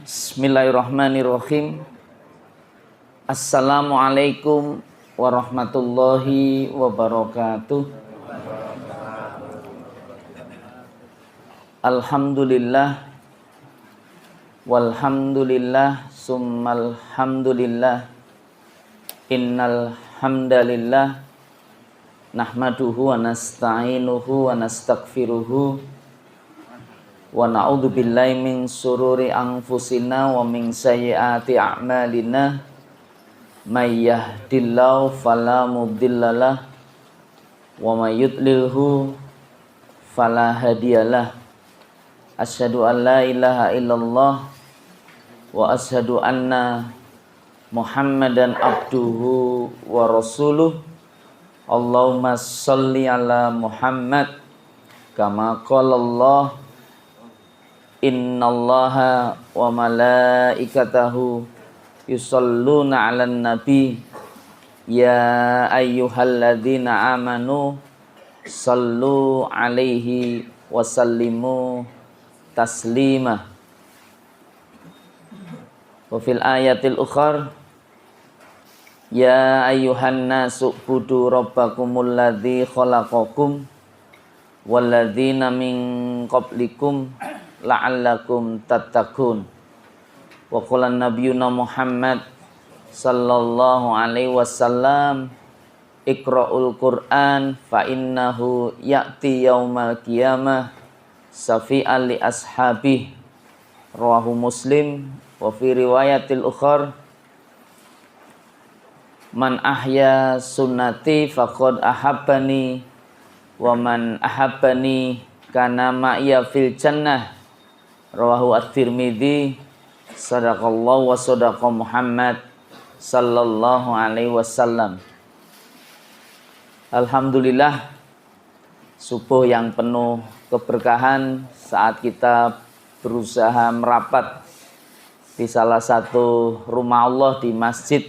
Bismillahirrahmanirrahim. Assalamualaikum warahmatullahi wabarakatuh. Alhamdulillah walhamdulillah summal hamdulillah. Innal hamdalillah nahmaduhu wa nasta'inuhu wa nastaghfiruhu wa na'udzu billahi min sururi anfusina wa min sayyiati a'malina. May yahdihillahu fala mudhillalah wa may yudlilhu fala hadiyalah. Asyhadu an la ilaha illallah wa asyhadu anna Muhammadan abduhu wa rasuluh. Allahumma shalli ala Muhammad kama qala Allah innallaha wa malaikatahu yusholluna 'alan nabi ya ayyuhalladzina amanu shallu 'alaihi wa sallimu taslima. Wa fil ayatil ukhar ya ayyuhan nasu budu rabbakumul ladzi khalaqakum walladzina min qablikum la'allakum tattaqun. Wa qala nabiyuna Muhammad sallallahu alaihi wasallam iqra'ul Qur'an fa innahu ya'ti yaumal qiyamah safi'an li ashabihi. Rawahu Muslim. Wa fi riwayatil ukhar man ahya sunnati faqad ahabbani wa man ahabbani kana ma'iya fil jannah. Rawahu at-Tirmidzi. Sadaqallahu wa sadaqa Muhammad sallallahu alaihi wasallam. Alhamdulillah, subuh yang penuh keberkahan saat kita berusaha merapat di salah satu rumah Allah di Masjid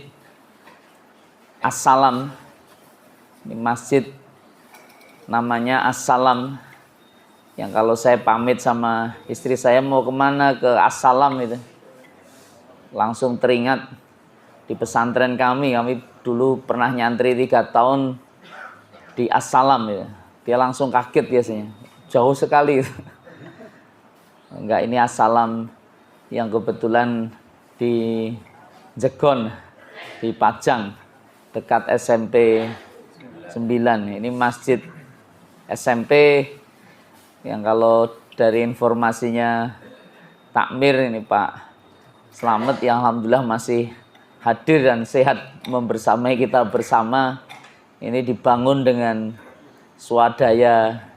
As-Salam. Ini masjid namanya As-Salam, yang kalau saya pamit sama istri saya mau kemana ke As-Salam itu, langsung teringat di pesantren kami dulu pernah nyantri 3 tahun di As-Salam ya. Dia langsung kaget biasanya, jauh sekali. Enggak, ini As-Salam yang kebetulan di Jegon, di Pajang, dekat SMP 9. Ini masjid SMP yang kalau dari informasinya takmir ini Pak Slamet yang alhamdulillah masih hadir dan sehat membersamai kita bersama. Ini dibangun dengan swadaya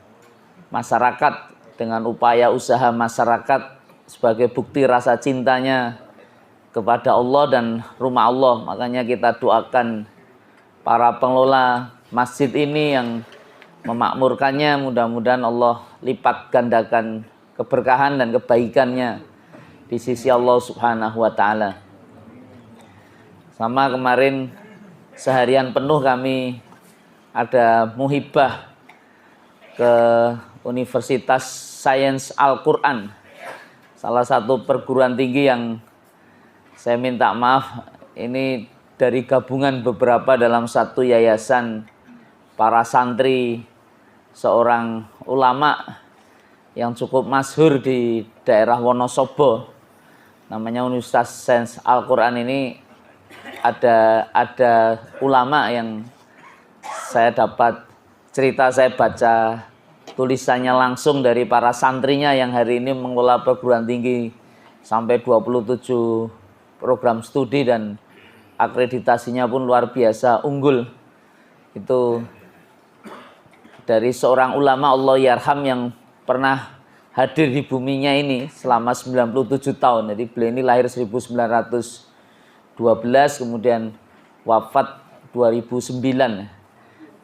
masyarakat, dengan upaya usaha masyarakat sebagai bukti rasa cintanya kepada Allah dan rumah Allah. Makanya kita doakan para pengelola masjid ini yang memakmurkannya, mudah-mudahan Allah lipat gandakan keberkahan dan kebaikannya di sisi Allah Subhanahu wa taala. Sama kemarin seharian penuh kami ada muhibah ke Universitas Sains Al-Quran, salah satu perguruan tinggi yang saya minta maaf ini dari gabungan beberapa dalam satu yayasan para santri seorang ulama yang cukup masyhur di daerah Wonosobo, namanya Universitas Sains Al-Quran. Ini ada ulama yang saya dapat cerita, saya baca tulisannya langsung dari para santrinya yang hari ini mengelola perguruan tinggi sampai 27 program studi dan akreditasinya pun luar biasa unggul. Itu dari seorang ulama Allah yarham yang pernah hadir di buminya ini selama 97 tahun. Jadi beliau ini lahir 1912, kemudian wafat 2009.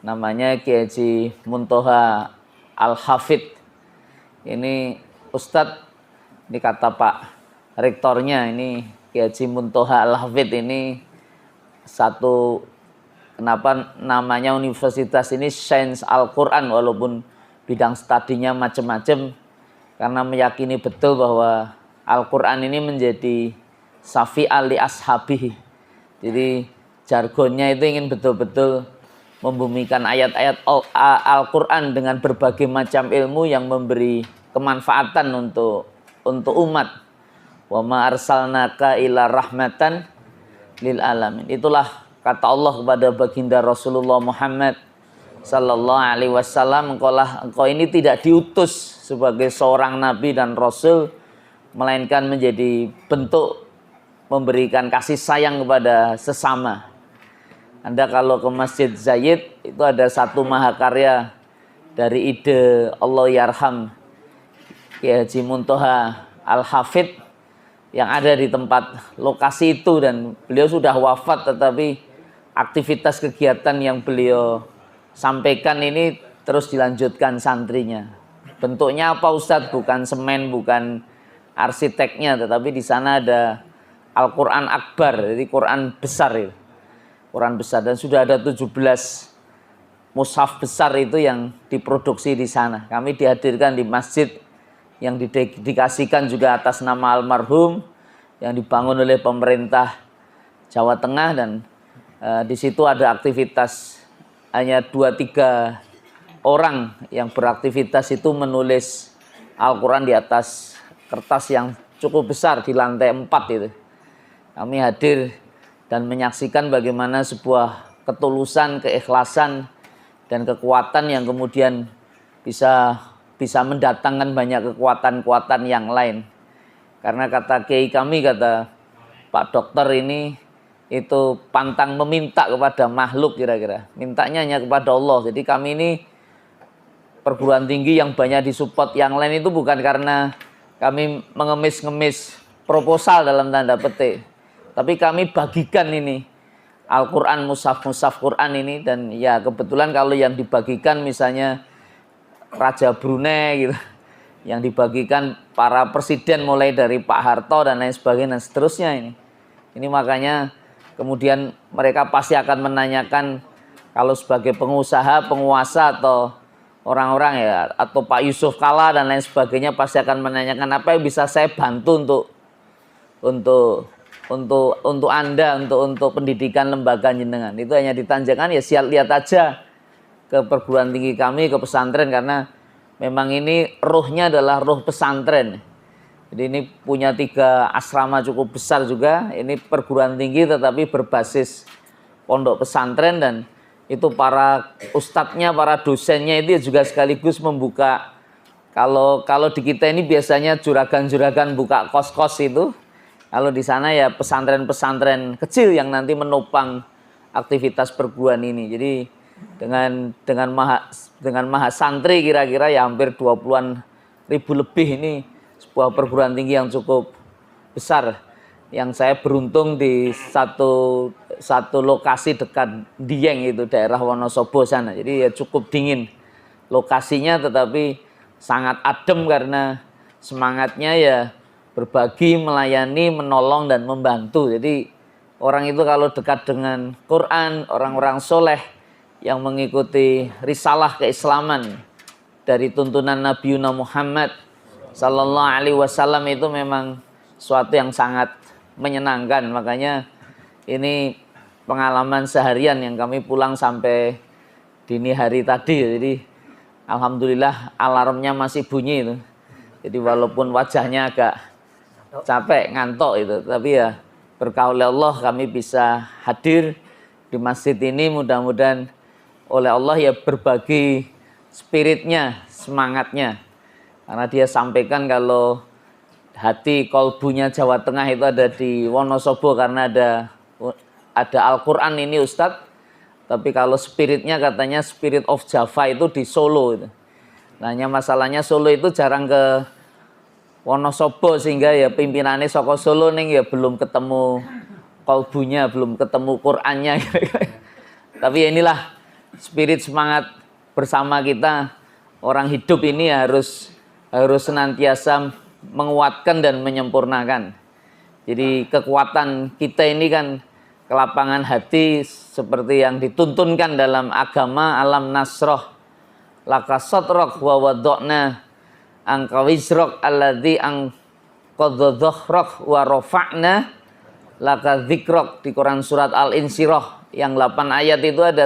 Namanya Kiai Haji Muntoha Al-Hafidh. Ini Ustadz, ini kata Pak Rektornya, ini Kiai Haji Muntoha Al-Hafidh ini satu, kenapa namanya universitas ini Sains Al-Quran, walaupun bidang studinya macam-macam, karena meyakini betul bahwa Al-Quran ini menjadi syafi'al li ashabihi. Jadi jargonnya itu ingin betul-betul membumikan ayat-ayat Al-Quran dengan berbagai macam ilmu yang memberi kemanfaatan untuk umat. Wa ma arsalnaka ila rahmatan lil alamin. Itulah kata Allah kepada baginda Rasulullah Muhammad sallallahu alaihi wasallam, engkau ini tidak diutus sebagai seorang nabi dan rasul, melainkan menjadi bentuk memberikan kasih sayang kepada sesama. Anda kalau ke Masjid Zayed itu ada satu mahakarya dari ide Allah Yarham Kiai Haji Muntoha Al-Hafidh yang ada di tempat lokasi itu, dan beliau sudah wafat tetapi aktivitas kegiatan yang beliau sampaikan ini terus dilanjutkan santrinya. Bentuknya apa Ustadz? Bukan semen, bukan arsiteknya, tetapi di sana ada Al-Quran Akbar, jadi Quran besar itu. Quran besar, dan sudah ada 17 mushaf besar itu yang diproduksi di sana. Kami dihadirkan di masjid yang didedikasikan juga atas nama almarhum, yang dibangun oleh pemerintah Jawa Tengah, dan di situ ada aktivitas hanya 2-3 orang yang beraktivitas itu menulis Al-Quran di atas kertas yang cukup besar di lantai 4 itu. Kami hadir dan menyaksikan bagaimana sebuah ketulusan, keikhlasan, dan kekuatan yang kemudian bisa mendatangkan banyak kekuatan-kekuatan yang lain. Karena kata kiai kami, kata Pak Dokter ini, itu pantang meminta kepada makhluk kira-kira. Mintanya hanya kepada Allah. Jadi kami ini perguruan tinggi yang banyak disupport yang lain itu bukan karena kami mengemis-ngemis proposal dalam tanda petik. Tapi kami bagikan ini Al-Quran, mushaf Quran ini, dan ya kebetulan kalau yang dibagikan misalnya Raja Brunei gitu, yang dibagikan para presiden mulai dari Pak Harto dan lain sebagainya dan seterusnya ini. Ini makanya kemudian mereka pasti akan menanyakan, kalau sebagai pengusaha, penguasa atau orang-orang ya, atau Pak Yusuf Kalla dan lain sebagainya pasti akan menanyakan apa yang bisa saya bantu untuk Anda, untuk pendidikan lembaga jenengan. Itu hanya ditanyakan, ya siap lihat aja ke perguruan tinggi kami, ke pesantren, karena memang ini ruhnya adalah ruh pesantren. Jadi ini punya 3 asrama cukup besar juga. Ini perguruan tinggi tetapi berbasis pondok pesantren, dan itu para ustadznya, para dosennya itu juga sekaligus membuka, kalau di kita ini biasanya juragan-juragan buka kos-kos itu. Kalau di sana ya pesantren-pesantren kecil yang nanti menopang aktivitas perguruan ini. Jadi dengan maha santri kira-kira ya hampir 20-an ribu lebih, ini sebuah perguruan tinggi yang cukup besar. Yang saya beruntung di satu lokasi dekat Dieng, itu daerah Wonosobo sana. Jadi ya cukup dingin lokasinya, tetapi sangat adem karena semangatnya ya berbagi, melayani, menolong, dan membantu. Jadi orang itu kalau dekat dengan Quran, orang-orang soleh yang mengikuti risalah keislaman dari tuntunan Nabi Muhammad sallallahu alaihi wasallam, itu memang suatu yang sangat menyenangkan. Makanya ini pengalaman seharian yang kami pulang sampai dini hari tadi. Jadi alhamdulillah alarmnya masih bunyi itu. Jadi walaupun wajahnya agak capek, ngantuk itu, tapi ya berkah oleh Allah kami bisa hadir di masjid ini. Mudah-mudahan oleh Allah ya berbagi spiritnya, semangatnya. Karena dia sampaikan kalau hati kolbunya Jawa Tengah itu ada di Wonosobo karena ada Al-Quran ini Ustadz. Tapi kalau spiritnya katanya spirit of Java itu di Solo itu. Nah, hanya masalahnya Solo itu jarang ke Wonosobo, sehingga ya pimpinannya saka Solo ning ya belum ketemu kolbunya, belum ketemu Qur'annya. Tapi ya inilah spirit semangat bersama kita. Orang hidup ini harus senantiasa menguatkan dan menyempurnakan. Jadi kekuatan kita ini kan kelapangan hati, seperti yang dituntunkan dalam agama, alam nasroh laka satrok wa wadokna angka wizrok alladzi dhahrak wa rafa'na laka dzikrok di Quran surat Al-Insyirah yang 8 ayat itu ada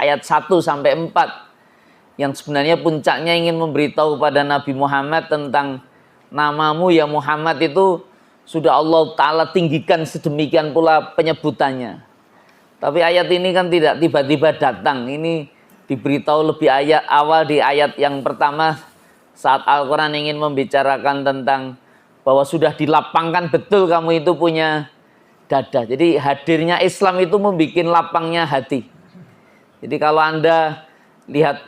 ayat 1 sampai 4 yang sebenarnya puncaknya ingin memberitahu kepada Nabi Muhammad tentang namamu ya Muhammad itu sudah Allah Ta'ala tinggikan sedemikian pula penyebutannya. Tapi ayat ini kan tidak tiba-tiba datang. Ini diberitahu lebih awal di ayat yang pertama saat Al-Quran ingin membicarakan tentang bahwa sudah dilapangkan betul kamu itu punya dada. Jadi hadirnya Islam itu membuat lapangnya hati. Jadi kalau Anda lihat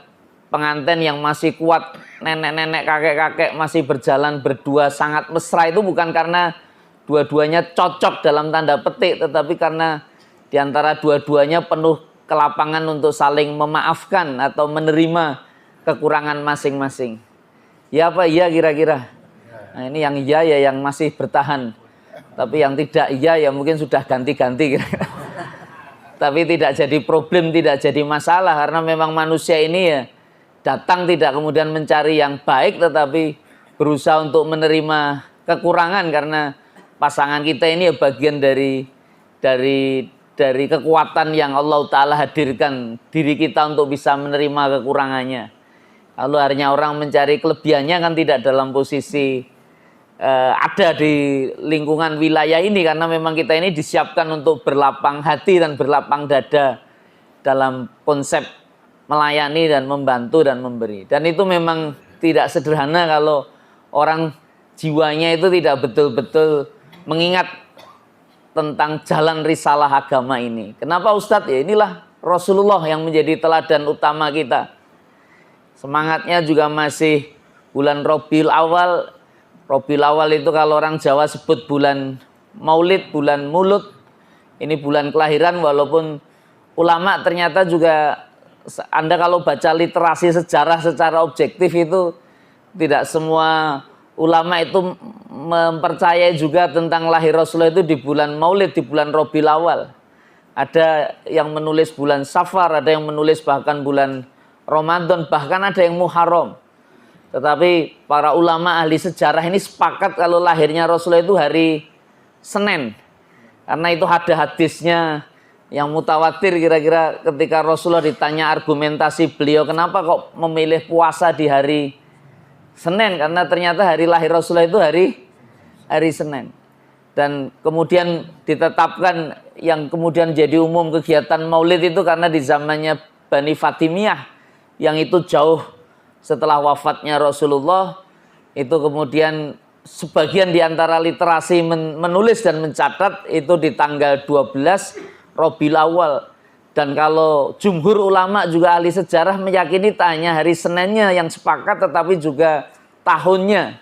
pengantin yang masih kuat, nenek-nenek, kakek-kakek masih berjalan berdua sangat mesra, itu bukan karena dua-duanya cocok dalam tanda petik, tetapi karena diantara dua-duanya penuh kelapangan untuk saling memaafkan atau menerima kekurangan masing-masing. Ya apa iya kira-kira? Nah, ini yang iya ya yang masih bertahan. Tapi yang tidak iya ya mungkin sudah ganti-ganti. Tapi tidak jadi problem, tidak jadi masalah. Karena memang manusia ini ya datang tidak kemudian mencari yang baik, tetapi berusaha untuk menerima kekurangan. Karena pasangan kita ini ya bagian dari kekuatan yang Allah Ta'ala hadirkan diri kita untuk bisa menerima kekurangannya. Kalau hanya orang mencari kelebihannya kan tidak dalam posisi ada di lingkungan wilayah ini, karena memang kita ini disiapkan untuk berlapang hati dan berlapang dada dalam konsep melayani dan membantu dan memberi. Dan itu memang tidak sederhana kalau orang jiwanya itu tidak betul-betul mengingat tentang jalan risalah agama ini. Kenapa Ustadz? Ya inilah Rasulullah yang menjadi teladan utama kita. Semangatnya juga masih bulan Rabiul Awal. Rabiul Awal itu kalau orang Jawa sebut bulan Maulid, bulan Mulut. Ini bulan kelahiran, walaupun ulama ternyata juga, Anda kalau baca literasi sejarah secara objektif itu tidak semua ulama itu mempercayai juga tentang lahir Rasulullah itu di bulan Maulid, di bulan Rabiul Awal. Ada yang menulis bulan Safar, ada yang menulis bahkan bulan Ramadan, bahkan ada yang Muharram. Tetapi para ulama ahli sejarah ini sepakat kalau lahirnya Rasulullah itu hari Senin. Karena itu ada hadisnya yang mutawatir, kira-kira ketika Rasulullah ditanya argumentasi beliau kenapa kok memilih puasa di hari Senin, karena ternyata hari lahir Rasulullah itu hari Senin. Dan kemudian ditetapkan yang kemudian jadi umum kegiatan Maulid itu karena di zamannya Bani Fatimiyah yang itu jauh setelah wafatnya Rasulullah, itu kemudian sebagian di antara literasi menulis dan mencatat itu di tanggal 12 Rabiul Awal. Dan kalau jumhur ulama juga ahli sejarah meyakini tak hanya hari Seninnya yang sepakat, tetapi juga tahunnya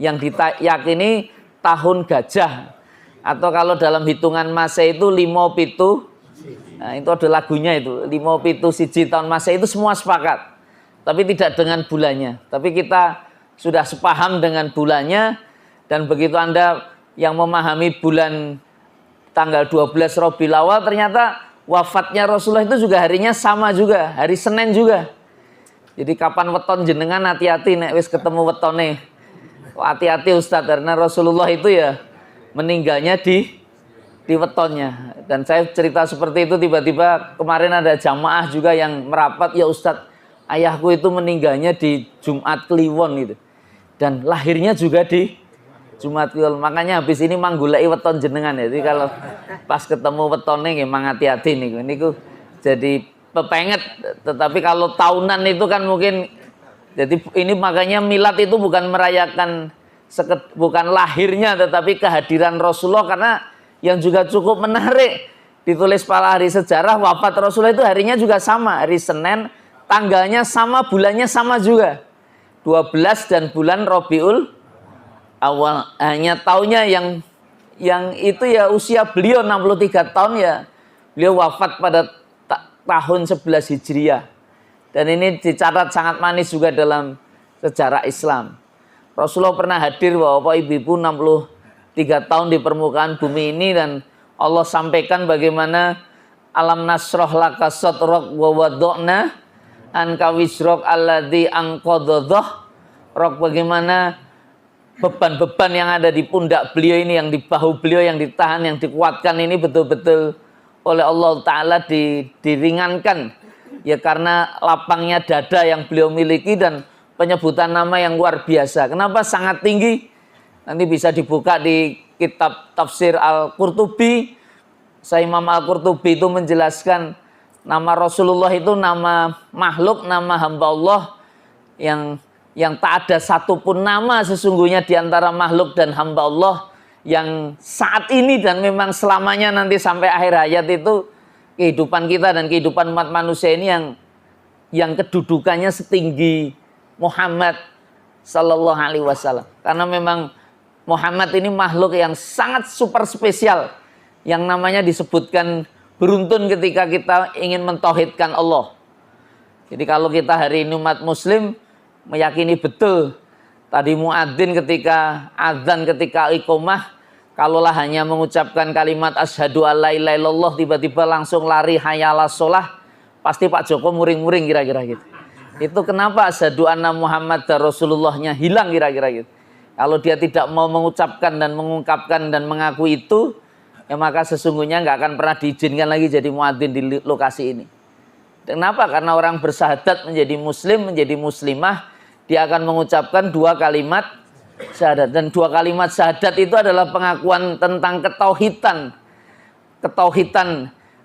yang diyakini tahun gajah. Atau kalau dalam hitungan Masehi itu 57, nah itu ada lagunya itu, 57 siji tahun Masehi, itu semua sepakat. Tapi tidak dengan bulannya. Tapi kita sudah sepaham dengan bulannya. Dan begitu Anda yang memahami bulan tanggal 12 Rabiul Awal, ternyata wafatnya Rasulullah itu juga harinya sama juga, hari Senin juga. Jadi kapan weton jenengan hati-hati nek wis ketemu wetone. Hati-hati Ustadz, karena Rasulullah itu ya meninggalnya di wetonnya. Dan saya cerita seperti itu, tiba-tiba kemarin ada jamaah juga yang merapat, ya Ustadz, ayahku itu meninggalnya di Jumat Kliwon gitu. Dan lahirnya juga di Jumat Kliwon. Makanya habis ini manggulai weton jenengan ya. Jadi kalau pas ketemu wetone nggih mang hati-hati niku. Niku jadi pepenget. Tetapi kalau tahunan itu kan mungkin, jadi ini makanya milad itu bukan merayakan bukan lahirnya, tetapi kehadiran Rasulullah. Karena yang juga cukup menarik ditulis para ahli sejarah, wafat Rasulullah itu harinya juga sama, hari Senin. Tanggalnya sama, bulannya sama juga. 12 dan bulan Rabiul Awal. Hanya tahunnya yang itu ya usia beliau 63 tahun ya. Beliau wafat pada tahun 11 Hijriah. Dan ini dicatat sangat manis juga dalam sejarah Islam. Rasulullah pernah hadir Bapak Ibu 63 tahun di permukaan bumi ini, dan Allah sampaikan bagaimana alam nasroh laka sadrak wa wadokna anka wisrok alladhi angkododoh rok, bagaimana beban-beban yang ada di pundak beliau ini, yang di bahu beliau, yang ditahan, yang dikuatkan ini betul-betul oleh Allah Ta'ala diringankan. Ya karena lapangnya dada yang beliau miliki dan penyebutan nama yang luar biasa. Kenapa sangat tinggi? Nanti bisa dibuka di kitab tafsir Al-Qurtubi. Saya Imam Al-Qurtubi itu menjelaskan nama Rasulullah itu nama makhluk, nama hamba Allah yang tak ada satupun nama sesungguhnya di antara makhluk dan hamba Allah yang saat ini dan memang selamanya nanti sampai akhir hayat itu kehidupan kita dan kehidupan umat manusia ini yang kedudukannya setinggi Muhammad Sallallahu Alaihi Wasallam. Karena memang Muhammad ini makhluk yang sangat super spesial, yang namanya disebutkan beruntun ketika kita ingin mentauhidkan Allah. Jadi kalau kita hari ini umat muslim meyakini betul tadi muadzin ketika azan, ketika iqomah, kalaulah hanya mengucapkan kalimat asyhadu alla ilaha illallah tiba-tiba langsung lari hayya 'alas shalah, pasti Pak Joko muring-muring kira-kira gitu. Itu kenapa asyhadu anna Muhammad Rasulullahnya hilang kira-kira gitu. Kalau dia tidak mau mengucapkan dan mengungkapkan dan mengaku itu, ya maka sesungguhnya nggak akan pernah diizinkan lagi jadi muadzin di lokasi ini. Kenapa? Karena orang bersahadat menjadi muslim, menjadi muslimah, dia akan mengucapkan 2 kalimat syahadat. Dan 2 kalimat syahadat itu adalah pengakuan tentang ketauhidan.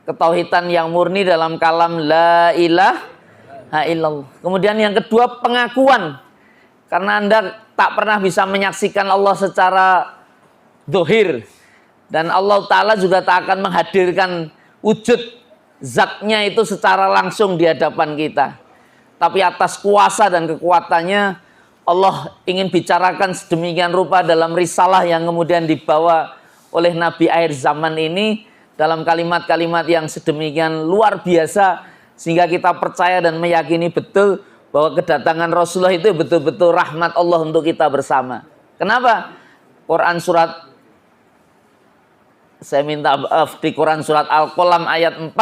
Ketauhidan yang murni dalam kalam la ilaha illallah. Kemudian yang kedua pengakuan. Karena Anda tak pernah bisa menyaksikan Allah secara dohir. Dan Allah Ta'ala juga tak akan menghadirkan wujud zatnya itu secara langsung di hadapan kita. Tapi atas kuasa dan kekuatannya Allah ingin bicarakan sedemikian rupa dalam risalah yang kemudian dibawa oleh Nabi akhir zaman ini dalam kalimat-kalimat yang sedemikian luar biasa sehingga kita percaya dan meyakini betul bahwa kedatangan Rasulullah itu betul-betul rahmat Allah untuk kita bersama. Kenapa? Quran surat, saya minta maaf, di Quran surat Al-Qalam ayat 4,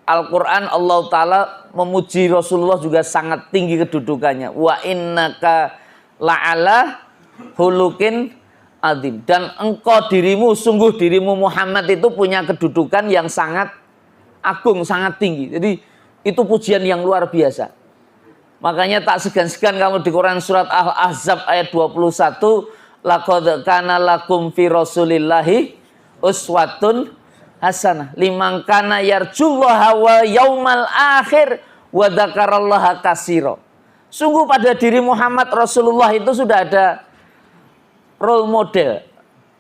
Al-Quran Allah Ta'ala memuji Rasulullah juga sangat tinggi kedudukannya. Wa innaka la'ala hulukin adzim. Dan engkau dirimu, sungguh dirimu Muhammad itu punya kedudukan yang sangat agung, sangat tinggi. Jadi itu pujian yang luar biasa. Makanya tak segan-segan kalau di Quran surat Al-Ahzab ayat 21, laqad kana lakum fi rasulillahi uswatun hasanah liman kana yarjullaha wa yaumal akhir wa dzakarallaha katsira. Sungguh pada diri Muhammad Rasulullah itu sudah ada role model.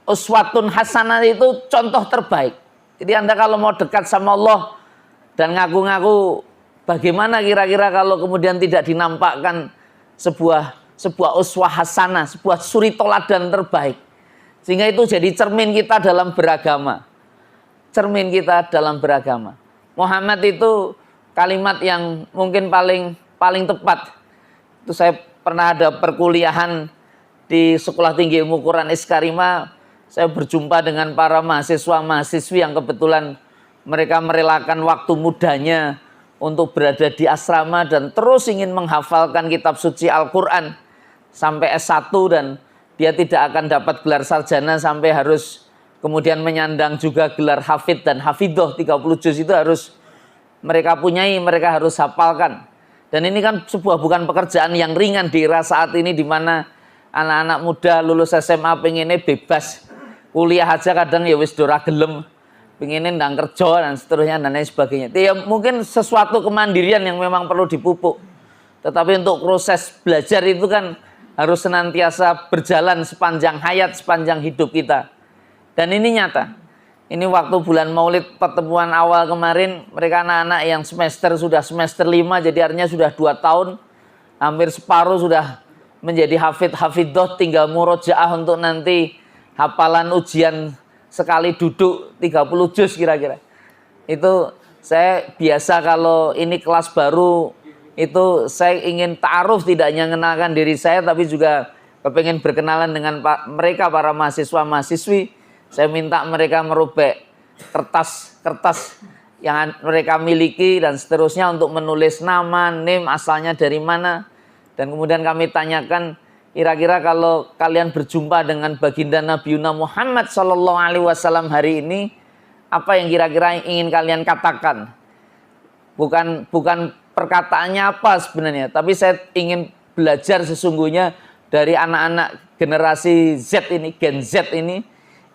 Uswatun hasanah itu contoh terbaik. Jadi Anda kalau mau dekat sama Allah dan ngaku-ngaku, bagaimana kira-kira kalau kemudian tidak dinampakkan sebuah uswah hasanah, sebuah suri toladan terbaik. Sehingga itu jadi cermin kita dalam beragama. Cermin kita dalam beragama. Muhammad itu kalimat yang mungkin paling tepat. Itu saya pernah ada perkuliahan di Sekolah Tinggi Ilmu Quran Iskarima. Saya berjumpa dengan para mahasiswa-mahasiswi yang kebetulan mereka merelakan waktu mudanya untuk berada di asrama dan terus ingin menghafalkan kitab suci Al-Quran sampai S1, dan dia tidak akan dapat gelar sarjana sampai harus kemudian menyandang juga gelar hafid dan hafidoh. 30 juz itu harus mereka punyai, mereka harus hafalkan. Dan ini kan sebuah bukan pekerjaan yang ringan di era saat ini di mana anak-anak muda lulus SMA pengennya bebas. Kuliah aja kadang ya wis dora gelem, pengennya ndang kerja dan seterusnya dan lain sebagainya. Ya mungkin sesuatu kemandirian yang memang perlu dipupuk. Tetapi untuk proses belajar itu kan harus senantiasa berjalan sepanjang hayat, sepanjang hidup kita. Dan ini nyata. Ini waktu bulan Maulid pertemuan awal kemarin, mereka anak-anak yang sudah semester 5, jadi artinya sudah 2 tahun, hampir separuh sudah menjadi hafid-hafidoh, tinggal murojaah untuk nanti hafalan ujian sekali duduk 30 juz kira-kira. Itu saya biasa kalau ini kelas baru, itu saya ingin ta'aruf, tidak hanya mengenalkan diri saya tapi juga kepengen berkenalan dengan mereka para mahasiswa-mahasiswi. Saya minta mereka merobek kertas yang mereka miliki dan seterusnya untuk menulis nama, name, asalnya dari mana. Dan kemudian kami tanyakan Kira-kira kalau kalian berjumpa dengan baginda Nabi Muhammad Sallallahu Alaihi Wasallam hari ini, apa yang kira-kira ingin kalian katakan? Bukan perkataannya apa sebenarnya, tapi saya ingin belajar sesungguhnya dari anak-anak generasi Z ini, Gen Z ini,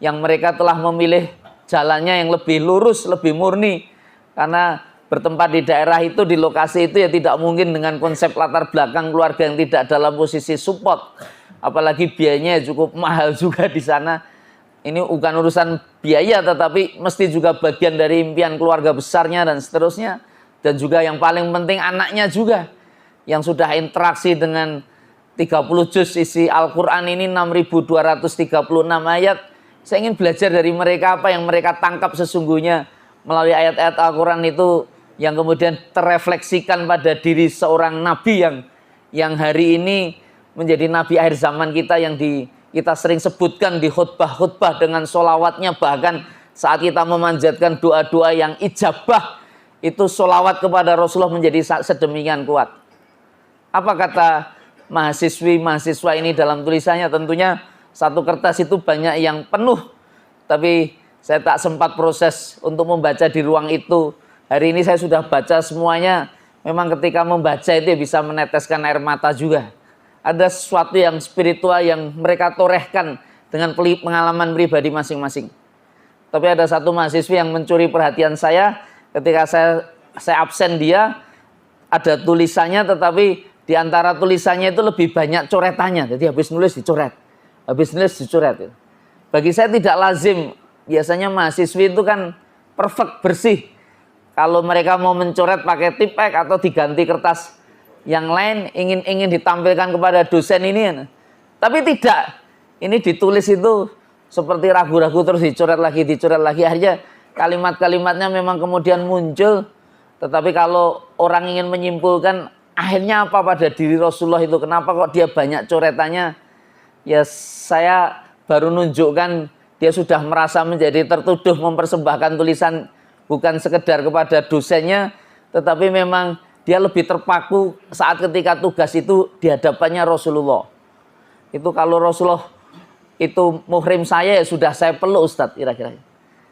yang mereka telah memilih jalannya yang lebih lurus, lebih murni. Karena bertempat di daerah itu, di lokasi itu ya tidak mungkin dengan konsep latar belakang keluarga yang tidak dalam posisi support. Apalagi biayanya cukup mahal juga di sana. Ini bukan urusan biaya, tetapi mesti juga bagian dari impian keluarga besarnya dan seterusnya. Dan juga yang paling penting anaknya juga, yang sudah interaksi dengan 30 juz isi Al-Quran ini, 6.236 ayat. Saya ingin belajar dari mereka apa yang mereka tangkap sesungguhnya melalui ayat-ayat Al-Quran itu, yang kemudian terefleksikan pada diri seorang nabi yang hari ini menjadi nabi akhir zaman kita, yang kita sering sebutkan di khutbah-khutbah dengan sholawatnya. Bahkan saat kita memanjatkan doa-doa yang ijabah, itu sholawat kepada Rasulullah menjadi sedemikian kuat. Apa kata mahasiswa ini dalam tulisannya? Tentunya satu kertas itu banyak yang penuh, tapi saya tak sempat proses untuk membaca di ruang itu. Hari ini saya sudah baca semuanya. Memang ketika membaca itu bisa meneteskan air mata juga. Ada sesuatu yang spiritual yang mereka torehkan dengan pengalaman pribadi masing-masing. Tapi ada satu mahasiswa yang mencuri perhatian saya ketika saya absen dia. Ada tulisannya, tetapi di antara tulisannya itu lebih banyak coretannya. Jadi habis nulis dicoret, habis nulis dicoret. Bagi saya tidak lazim. Biasanya mahasiswi itu kan perfect, bersih. Kalau mereka mau mencoret pakai tipek atau diganti kertas yang lain, ingin ditampilkan kepada dosen ini. Tapi tidak. Ini ditulis itu seperti ragu-ragu, terus dicoret lagi. Akhirnya kalimat-kalimatnya memang kemudian muncul. Tetapi kalau orang ingin menyimpulkan akhirnya apa pada diri Rasulullah itu, kenapa kok dia banyak coretannya, ya saya baru nunjukkan dia sudah merasa menjadi tertuduh mempersembahkan tulisan bukan sekedar kepada dosennya, tetapi memang dia lebih terpaku saat ketika tugas itu di hadapannya Rasulullah. Itu kalau Rasulullah itu muhrim saya, ya sudah saya peluk Ustadz, kira-kira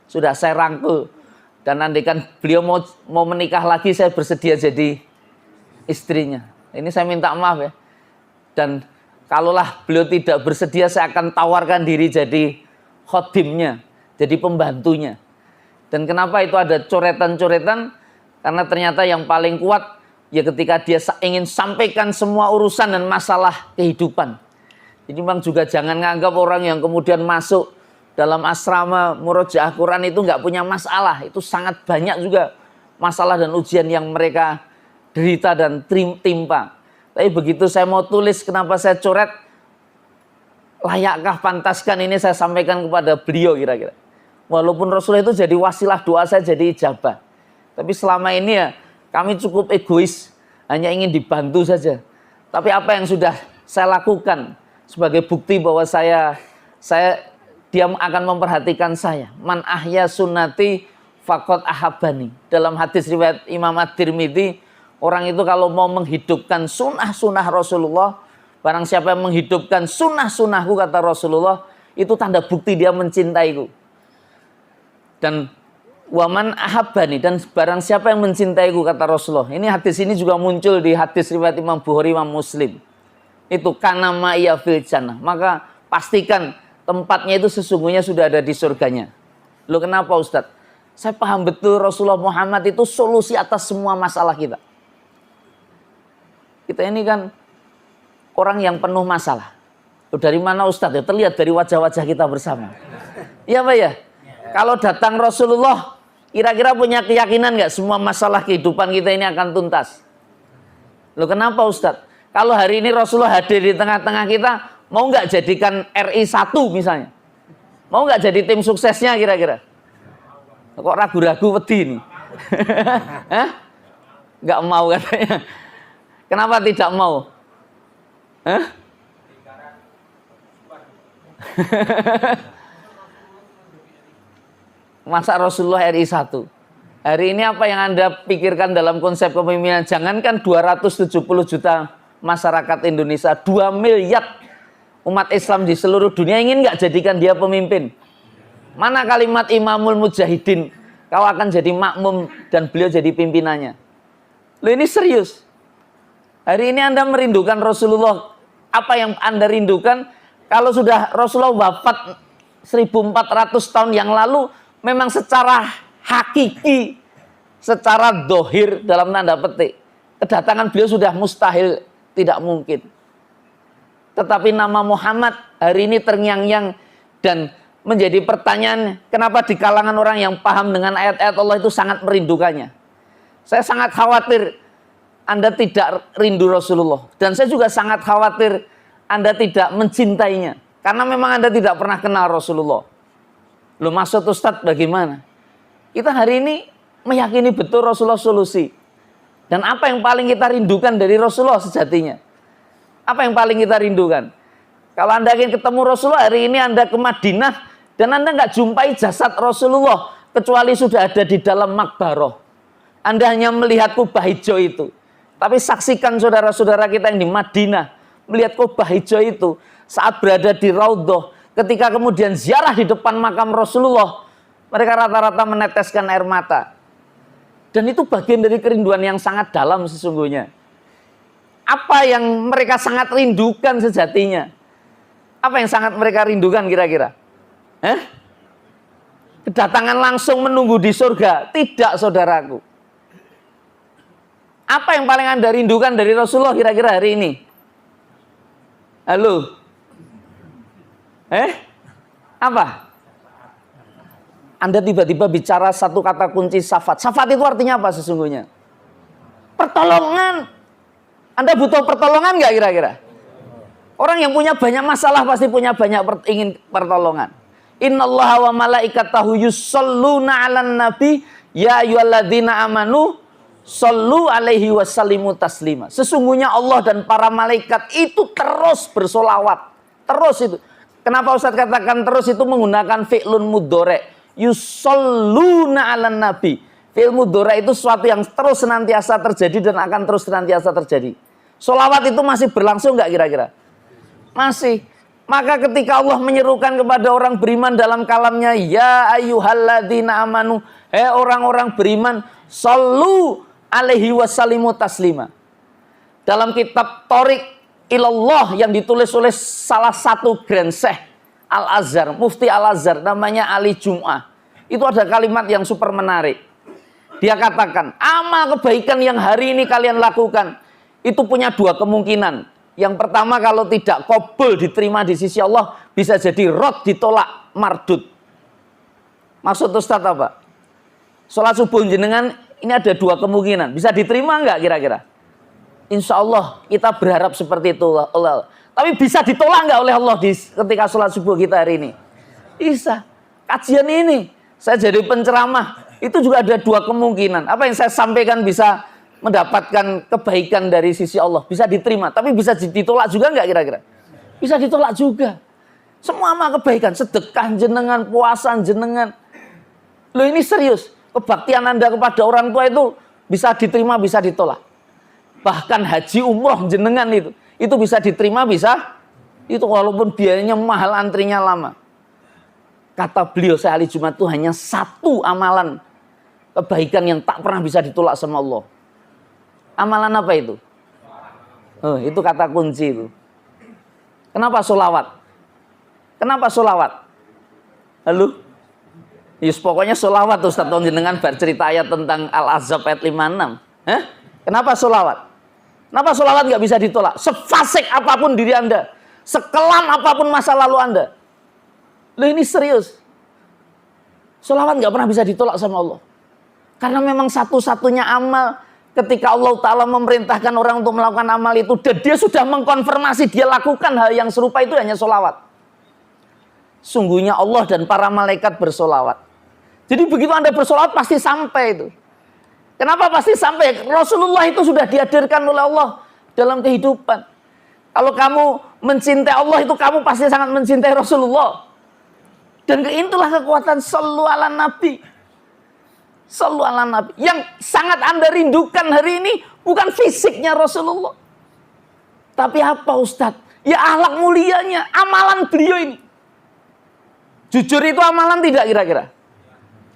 sudah saya rangkul. Dan andaikan beliau mau menikah lagi, saya bersedia jadi istrinya. Ini saya minta maaf ya. Dan kalaulah beliau tidak bersedia, saya akan tawarkan diri jadi khodimnya, jadi pembantunya. Dan kenapa itu ada coretan-coretan? Karena ternyata yang paling kuat ya ketika dia ingin sampaikan semua urusan dan masalah kehidupan. Jadi memang juga jangan nganggap orang yang kemudian masuk dalam asrama murojaah Quran itu nggak punya masalah. Itu sangat banyak juga masalah dan ujian yang mereka derita dan timpa. Tapi begitu saya mau tulis, kenapa saya coret? Layakkah, pantaskan ini saya sampaikan kepada beliau kira-kira. Walaupun Rasulullah itu jadi wasilah doa saya jadi ijabah. Tapi selama ini ya kami cukup egois, hanya ingin dibantu saja. Tapi apa yang sudah saya lakukan sebagai bukti bahwa dia akan memperhatikan saya. Man ahya sunnati faqad ahabbani. Dalam hadis riwayat Imam At-Tirmidzi, orang itu kalau mau menghidupkan sunnah-sunnah Rasulullah, barang siapa yang menghidupkan sunnah-sunnahku, kata Rasulullah, itu tanda bukti dia mencintaiku. Dan waman ahabbani, dan barang siapa yang mencintaiku, kata Rasulullah. Ini hadis ini juga muncul di hadis riwayat Imam Bukhari, Imam Muslim. Itu kana ma'iya fil jannah. Maka pastikan tempatnya itu sesungguhnya sudah ada di surganya. Loh kenapa Ustadz? Saya paham betul Rasulullah Muhammad itu solusi atas semua masalah kita. Kita ini kan orang yang penuh masalah. Loh, dari mana Ustadz? Ya terlihat dari wajah-wajah kita bersama. Iya Pak ya? Kalau datang Rasulullah, kira-kira punya keyakinan nggak semua masalah kehidupan kita ini akan tuntas? Loh kenapa Ustadz? Kalau hari ini Rasulullah hadir di tengah-tengah kita, mau nggak jadikan RI 1 misalnya? Mau nggak jadi tim suksesnya kira-kira? Kok ragu-ragu wedi ini? Hah? Nggak mau katanya. Kenapa tidak mau? Hah? Masa Rasulullah RI 1? Hari ini apa yang Anda pikirkan dalam konsep kepemimpinan? Jangankan 270 juta masyarakat Indonesia, 2 miliar umat Islam di seluruh dunia, ingin nggak jadikan dia pemimpin? Mana kalimat Imamul Mujahidin, kau akan jadi makmum dan beliau jadi pimpinannya. Loh, ini serius. Hari ini Anda merindukan Rasulullah. Apa yang Anda rindukan? Kalau sudah Rasulullah wafat 1400 tahun yang lalu, memang secara hakiki, secara dohir dalam tanda petik, kedatangan beliau sudah mustahil, tidak mungkin. Tetapi nama Muhammad hari ini terngiang-ngiang dan menjadi pertanyaan, kenapa di kalangan orang yang paham dengan ayat-ayat Allah itu sangat merindukannya. Saya sangat khawatir Anda tidak rindu Rasulullah. Dan saya juga sangat khawatir Anda tidak mencintainya. Karena memang Anda tidak pernah kenal Rasulullah. Loh, maksud Ustadz bagaimana? Kita hari ini meyakini betul Rasulullah solusi. Dan apa yang paling kita rindukan dari Rasulullah sejatinya? Apa yang paling kita rindukan? Kalau Anda ingin ketemu Rasulullah, hari ini Anda ke Madinah dan Anda nggak jumpai jasad Rasulullah kecuali sudah ada di dalam makbaroh. Anda hanya melihat kubah hijau itu. Tapi saksikan saudara-saudara kita yang di Madinah melihat kubah hijau itu saat berada di Raudhah, ketika kemudian ziarah di depan makam Rasulullah, mereka rata-rata meneteskan air mata. Dan itu bagian dari kerinduan yang sangat dalam sesungguhnya. Apa yang mereka sangat rindukan sejatinya? Apa yang sangat mereka rindukan kira-kira? Kedatangan langsung menunggu di surga? Tidak, saudaraku. Apa yang paling Anda rindukan dari Rasulullah kira-kira hari ini? Halo? Apa? Anda tiba-tiba bicara satu kata kunci syafat. Syafat itu artinya apa sesungguhnya? Pertolongan. Anda butuh pertolongan nggak kira-kira? Orang yang punya banyak masalah pasti punya banyak ingin pertolongan. Innallaha wa malaikatahu yusholluna 'alan nabi ya ayyuhalladzina amanu shollu 'alaihi wasallimu taslima. Sesungguhnya Allah dan para malaikat itu terus bersolawat. Terus itu. Kenapa Ustaz katakan terus? Itu menggunakan fi'lun mudhari'. Yusholluna 'alan nabi. Fi'il mudhari' itu sesuatu yang terus senantiasa terjadi dan akan terus senantiasa terjadi. Solawat itu masih berlangsung nggak kira-kira? Masih. Maka ketika Allah menyerukan kepada orang beriman dalam kalamnya, ya ayyuhalladzina amanu, orang-orang beriman, shollu alaihi wasallimu taslima. Dalam kitab Thoriq Ilallah yang ditulis oleh salah satu Grand Syekh Al-Azhar, Mufti Al-Azhar, namanya Ali Jum'ah. Itu ada kalimat yang super menarik. Dia katakan, amal kebaikan yang hari ini kalian lakukan, itu punya dua kemungkinan. Yang pertama, kalau tidak qabul diterima di sisi Allah, bisa jadi rad, ditolak, mardud. Maksud Ustaz apa? Sholat subuh jenengan ini ada dua kemungkinan. Bisa diterima nggak kira-kira? Insya Allah kita berharap seperti itu. Allah. Tapi bisa ditolak nggak oleh Allah ketika sholat subuh kita hari ini? Bisa. Kajian ini, saya jadi penceramah, itu juga ada dua kemungkinan. Apa yang saya sampaikan bisa mendapatkan kebaikan dari sisi Allah, bisa diterima, tapi bisa ditolak juga nggak kira-kira? Bisa ditolak juga. Semua amal kebaikan, sedekah jenengan, puasa jenengan. Loh, ini serius. Kebaktian Anda kepada orang tua itu bisa diterima, bisa ditolak. Bahkan haji umroh jenengan itu bisa diterima, bisa itu walaupun biayanya mahal, antrinya lama. Kata beliau, saya Ali Jumat, itu hanya satu amalan kebaikan yang tak pernah bisa ditolak sama Allah. Amalan apa itu? Oh, itu kata kunci itu. Kenapa sholawat? Kenapa sholawat? Halo? Yus, pokoknya sholawat Ustaz, jenengan bercerita ayat tentang Al-Ahzab ayat 56. Kenapa sholawat? Kenapa sholawat nggak bisa ditolak? Sefasik apapun diri Anda, sekelam apapun masa lalu Anda. Loh, ini serius. Sholawat nggak pernah bisa ditolak sama Allah. Karena memang satu-satunya amal ketika Allah Ta'ala memerintahkan orang untuk melakukan amal itu, dan dia sudah mengkonfirmasi dia lakukan hal yang serupa, itu hanya sholawat. Sungguhnya Allah dan para malaikat bersolawat. Jadi begitu Anda bersolawat pasti sampai itu. Kenapa pasti sampai? Rasulullah itu sudah dihadirkan oleh Allah dalam kehidupan. Kalau kamu mencintai Allah, itu kamu pasti sangat mencintai Rasulullah. Dan itulah kekuatan shollu ala nabi. Shollu ala nabi. Yang sangat Anda rindukan hari ini bukan fisiknya Rasulullah. Tapi apa Ustadz? Ya akhlak mulianya, amalan beliau ini. Jujur itu amalan tidak kira-kira?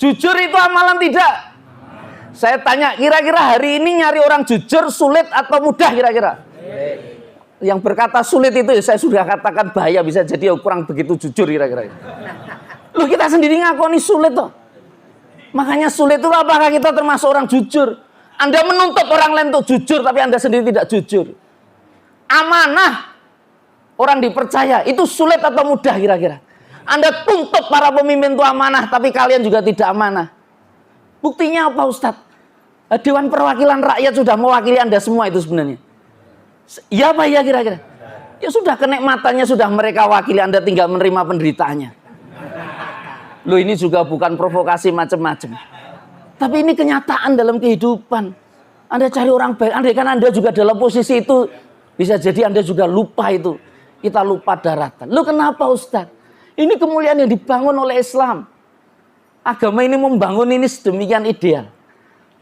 Jujur itu amalan tidak? Saya tanya, kira-kira hari ini nyari orang jujur sulit atau mudah kira-kira? Yang berkata sulit itu saya sudah katakan bahaya, bisa jadi kurang begitu jujur kira-kira. Loh, kita sendiri ngakoni sulit toh. Makanya sulit itu apakah kita termasuk orang jujur? Anda menuntut orang lain untuk jujur tapi Anda sendiri tidak jujur. Amanah orang dipercaya itu sulit atau mudah kira-kira? Anda tuntut para pemimpin itu amanah tapi kalian juga tidak amanah. Buktinya apa Ustadz? Dewan Perwakilan Rakyat sudah mewakili Anda semua itu sebenarnya. Ya apa ya kira-kira? Ya sudah, kenikmatannya sudah mereka wakili, Anda tinggal menerima penderitaannya. Loh, ini juga bukan provokasi macam-macam. Tapi ini kenyataan dalam kehidupan. Anda cari orang baik, andai kan Anda juga dalam posisi itu, bisa jadi Anda juga lupa itu. Kita lupa daratan. Loh, kenapa Ustadz? Ini kemuliaan yang dibangun oleh Islam. Agama ini membangun ini sedemikian ideal.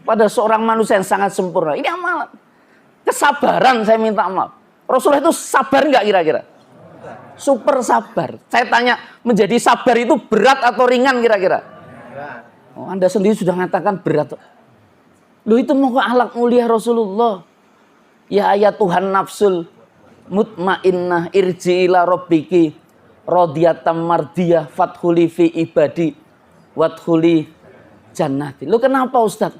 Pada seorang manusia yang sangat sempurna. Ini amalan. Kesabaran, saya minta maaf. Rasulullah itu sabar nggak kira-kira? Super sabar. Saya tanya, menjadi sabar itu berat atau ringan kira-kira? Oh, Anda sendiri sudah mengatakan berat. Loh, itu mau ke akhlak mulia Rasulullah. Ya ayat Tuhan nafsul mutmainnah irji ila rabbiki radiyatan mardiyah fathuli fi ibadi wadkhuli jannati. Loh, kenapa Ustaz?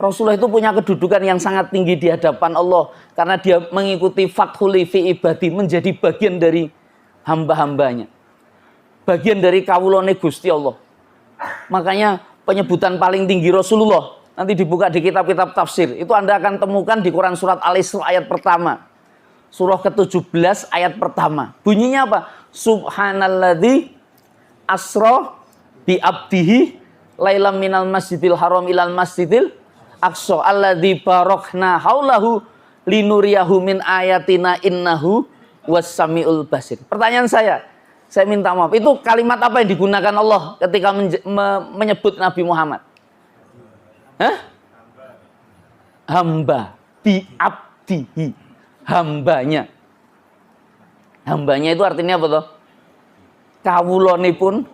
Rasulullah itu punya kedudukan yang sangat tinggi di hadapan Allah karena dia mengikuti fathuli fi ibadi, menjadi bagian dari hamba-hambanya, bagian dari kawulane Gusti Allah. Makanya penyebutan paling tinggi Rasulullah nanti dibuka di kitab-kitab tafsir itu Anda akan temukan di Quran surat Al-Isra ayat pertama, surah ke-17 ayat pertama. Bunyinya apa? Subhanalladzi asra bi abdihi lailam minal masjidil haram ilal masjidil aqsa alladzi barakna haulahu linuriyahu min ayatina innahu was-samiul basir. Pertanyaan saya minta maaf, itu kalimat apa yang digunakan Allah ketika menyebut Nabi Muhammad? Hah? Hamba, bi abdihi, hambanya. Hambanya itu artinya apa toh? Kawulane pun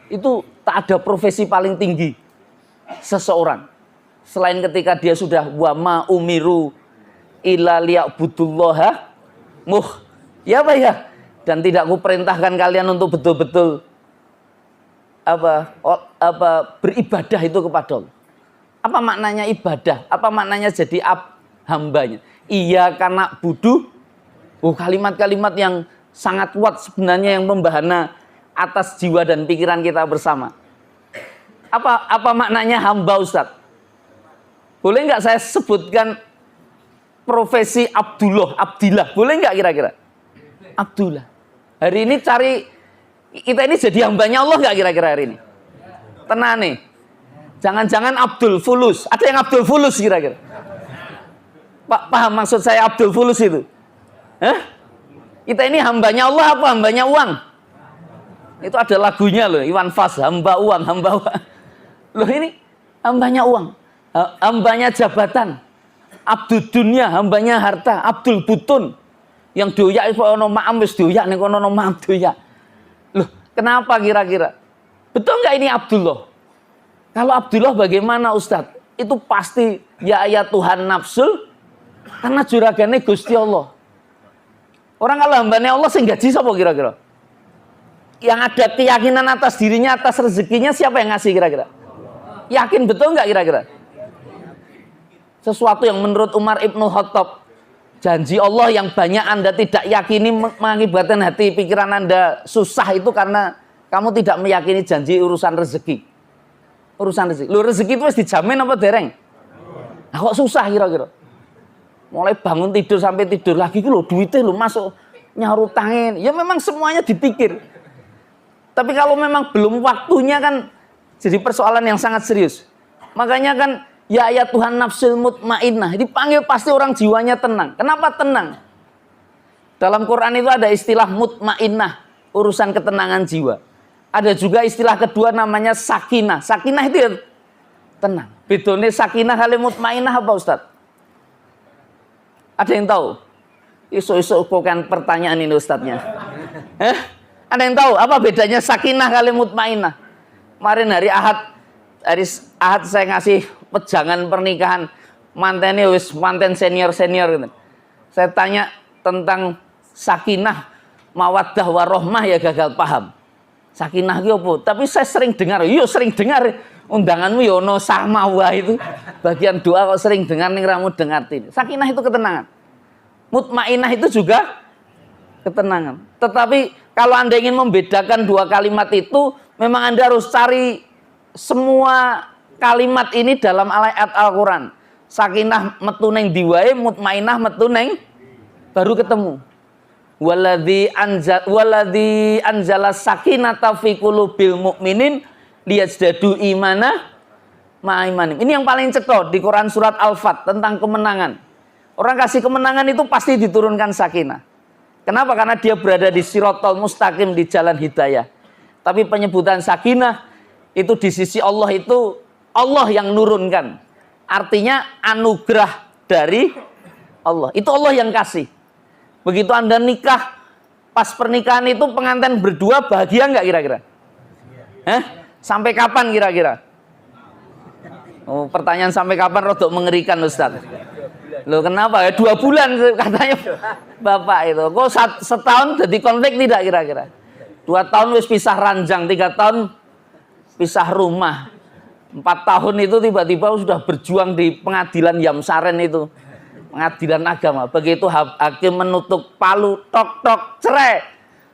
itu tak ada profesi paling tinggi seseorang selain ketika dia sudah wa ma umiru illa liya'budullaha ya apa ya, dan tidak kuperintahkan kalian untuk betul-betul beribadah itu kepada Allah. Apa maknanya ibadah? Apa maknanya jadi hambanya? Iya karena budu. Kalimat-kalimat yang sangat kuat sebenarnya yang membahana atas jiwa dan pikiran kita bersama. Apa maknanya hamba Ustaz? Boleh nggak saya sebutkan profesi Abdillah? Boleh nggak kira-kira? Abdullah. Hari ini kita ini jadi hambanya Allah nggak kira-kira hari ini? Tenang nih. Jangan-jangan Abdul Fulus. Ada yang Abdul Fulus kira-kira? Pak, paham maksud saya Abdul Fulus itu? Hah? Kita ini hambanya Allah apa hambanya uang? Itu ada lagunya loh, Iwan Fals, hamba uang. Loh, ini hambanya uang. Hambanya jabatan, abdul dunia, hambanya harta, abdul butun, yang doyak itu ono maam wis doyak ning kono ono maam doyak. Loh, kenapa kira-kira? Betul nggak ini Abdullah? Kalau Abdullah bagaimana Ustadz? Itu pasti ya ayat Tuhan nafsul karena juragane Gusti Allah. Orang kalau hambanya Allah sing gaji sapa kira-kira? Yang ada keyakinan atas dirinya, atas rezekinya siapa yang ngasih kira-kira? Yakin betul nggak kira-kira? Sesuatu yang menurut Umar Ibnu Khattab, janji Allah yang banyak Anda tidak yakini mengakibatkan hati pikiran Anda susah itu karena kamu tidak meyakini janji urusan rezeki. Urusan rezeki. Lu rezeki itu harus dijamin apa dereng? Nah, kok susah kira-kira? Mulai bangun tidur sampai tidur lagi lo duitnya lo masuk nyaru tangin. Ya memang semuanya dipikir. Tapi kalau memang belum waktunya kan jadi persoalan yang sangat serius. Makanya kan ya ayat Tuhan nafsul mutmainnah dipanggil pasti orang jiwanya tenang. Kenapa tenang? Dalam Quran itu ada istilah mutmainnah, urusan ketenangan jiwa. Ada juga istilah kedua namanya sakinah. Sakinah itu ya tenang. Bedone sakinah kali mutmainnah apa Ustaz? Ada yang tahu? Isu-isu kok kan pertanyaan ini Ustadznya. Ada yang tahu apa bedanya sakinah kali mutmainah? Kemarin hari Ahad saya ngasih pejangan pernikahan manten senior gitu. Saya tanya tentang sakinah, mawaddah warohmah ya gagal paham. Sakinah itu apa? Tapi saya sering dengar, undanganmu yono sama wah itu. Bagian doa kok sering dengar ning ramu dengartin. Sakinah itu ketenangan. Mutmainah itu juga ketenangan. Tetapi kalau Anda ingin membedakan dua kalimat itu, memang Anda harus cari semua kalimat ini dalam ayat Al-Quran. Sakinah metu neng diwae, mutmainah metu neng baru ketemu. Waladzi anzala sakinata fi qulubil mu'minin liyazdadu imana ma'imanim. Ini yang paling cekot di Quran surat Al-Fat tentang kemenangan. Orang kasih kemenangan itu pasti diturunkan sakinah. Kenapa? Karena dia berada di siratal mustaqim, di jalan hidayah. Tapi penyebutan sakinah itu di sisi Allah itu Allah yang nurunkan. Artinya anugerah dari Allah. Itu Allah yang kasih. Begitu Anda nikah, pas pernikahan itu pengantin berdua bahagia nggak kira-kira? Sampai kapan kira-kira? Oh, pertanyaan sampai kapan rodok mengerikan Ustaz. Loh kenapa ya? 2 bulan katanya Bapak itu. Kok setahun jadi konflik tidak kira-kira? 2 tahun wis pisah ranjang, 3 tahun pisah rumah. 4 tahun itu tiba-tiba sudah berjuang di pengadilan Yamsaren itu. Pengadilan agama. Begitu hakim menutup palu, tok-tok, cerai.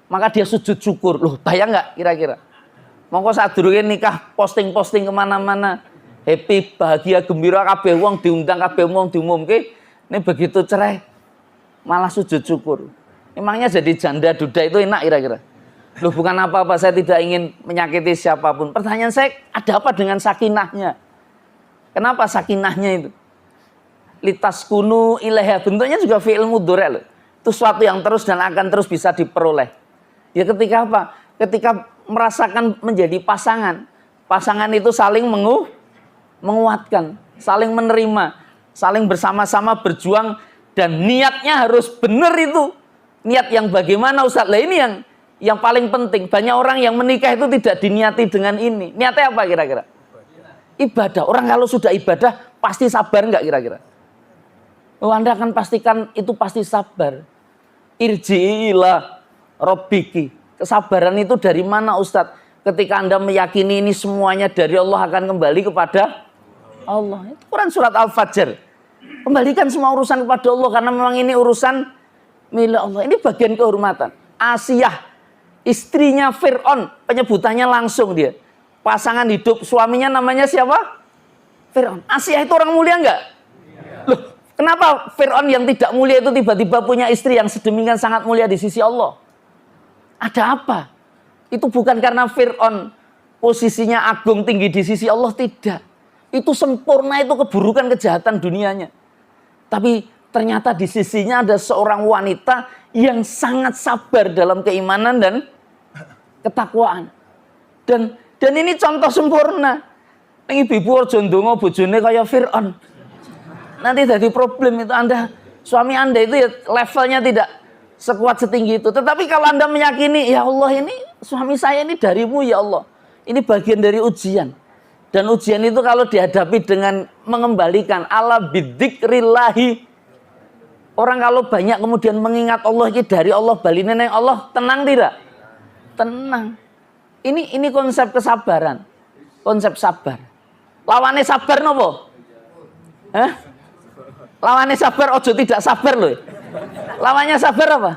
Maka dia sujud syukur. Loh, bayang nggak kira-kira? Mongko saat dulu nikah, posting-posting kemana-mana. Happy, bahagia, gembira, kabeh wong diundang, kabeh wong diumumke. Ini begitu cerai, malah sujud syukur. Emangnya jadi janda duda itu enak kira-kira? Loh, bukan apa-apa, saya tidak ingin menyakiti siapapun. Pertanyaan saya, ada apa dengan sakinahnya? Kenapa sakinahnya itu? Litaskunu ilaiha, bentuknya juga fi'il mudhari' loh. Itu suatu yang terus dan akan terus bisa diperoleh. Ya ketika apa? Ketika merasakan menjadi pasangan. Pasangan itu saling menguatkan, saling menerima, saling bersama-sama berjuang, dan niatnya harus benar itu. Niat yang bagaimana Ustaz? Lah ini yang paling penting. Banyak orang yang menikah itu tidak diniati dengan ini. Niatnya apa kira-kira? Ibadah. Orang kalau sudah ibadah pasti sabar nggak kira-kira? Oh, Anda akan pastikan itu pasti sabar. Irji'ilah Rabbiki. Kesabaran itu dari mana Ustadz? Ketika Anda meyakini ini semuanya dari Allah akan kembali kepada Allah. Itu Quran surat Al-Fajr. Kembalikan semua urusan kepada Allah karena memang ini urusan milik Allah. Ini bagian kehormatan. Asiyah, istrinya Fir'aun, penyebutannya langsung dia. Pasangan hidup suaminya namanya siapa? Fir'aun. Asiyah itu orang mulia enggak? Loh, kenapa Fir'aun yang tidak mulia itu tiba-tiba punya istri yang sedemikian sangat mulia di sisi Allah? Ada apa? Itu bukan karena Fir'aun posisinya agung tinggi di sisi Allah, tidak. Itu sempurna, itu keburukan kejahatan dunianya. Tapi ternyata di sisinya ada seorang wanita yang sangat sabar dalam keimanan dan ketakwaan. Dan ini contoh sempurna. Ini ibu aja ndonga bojone kaya Fir'aun. Nanti jadi problem itu suami Anda itu ya levelnya tidak sekuat setinggi itu. Tetapi kalau Anda meyakini, ya Allah ini suami saya ini darimu ya Allah. Ini bagian dari ujian. Dan ujian itu kalau dihadapi dengan mengembalikan ala bidzikrillahi. Orang kalau banyak kemudian mengingat Allah ini dari Allah, baline nang Allah, tenang tidak? Tenang. Ini konsep kesabaran. Konsep sabar. Lawannya sabar nopo? Lawannya sabar ojo tidak sabar loh. Lawannya sabar apa?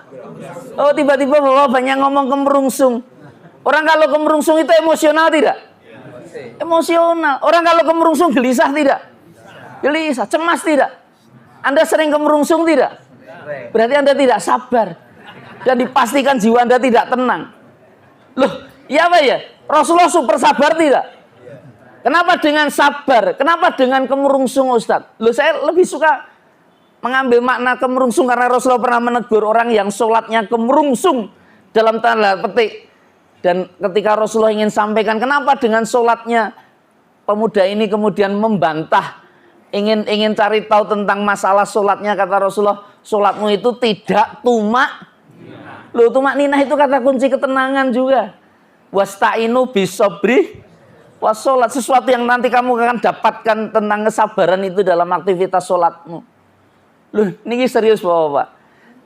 Oh, tiba-tiba bawa banyak ngomong kemerungsung. Orang kalau kemerungsung itu emosional tidak? Emosional. Orang kalau kemerungsung gelisah tidak? Gelisah. Cemas tidak? Anda sering kemerungsung tidak? Berarti Anda tidak sabar. Dan dipastikan jiwa Anda tidak tenang. Loh, iya apa ya? Rasulullah super sabar tidak? Kenapa dengan sabar? Kenapa dengan kemerungsung Ustadz? Loh, saya lebih suka mengambil makna kemerungsung karena Rasulullah pernah menegur orang yang sholatnya kemerungsung dalam tanda petik. Dan ketika Rasulullah ingin sampaikan kenapa dengan sholatnya, pemuda ini kemudian membantah, ingin cari tahu tentang masalah sholatnya, kata Rasulullah, Sholatmu itu tidak tumak ninah itu kata kunci ketenangan juga. Wasta'inu bisobri wassolat. Sesuatu yang nanti kamu akan dapatkan tentang kesabaran itu dalam aktivitas sholatmu. Loh, ini serius Bapak-bapak.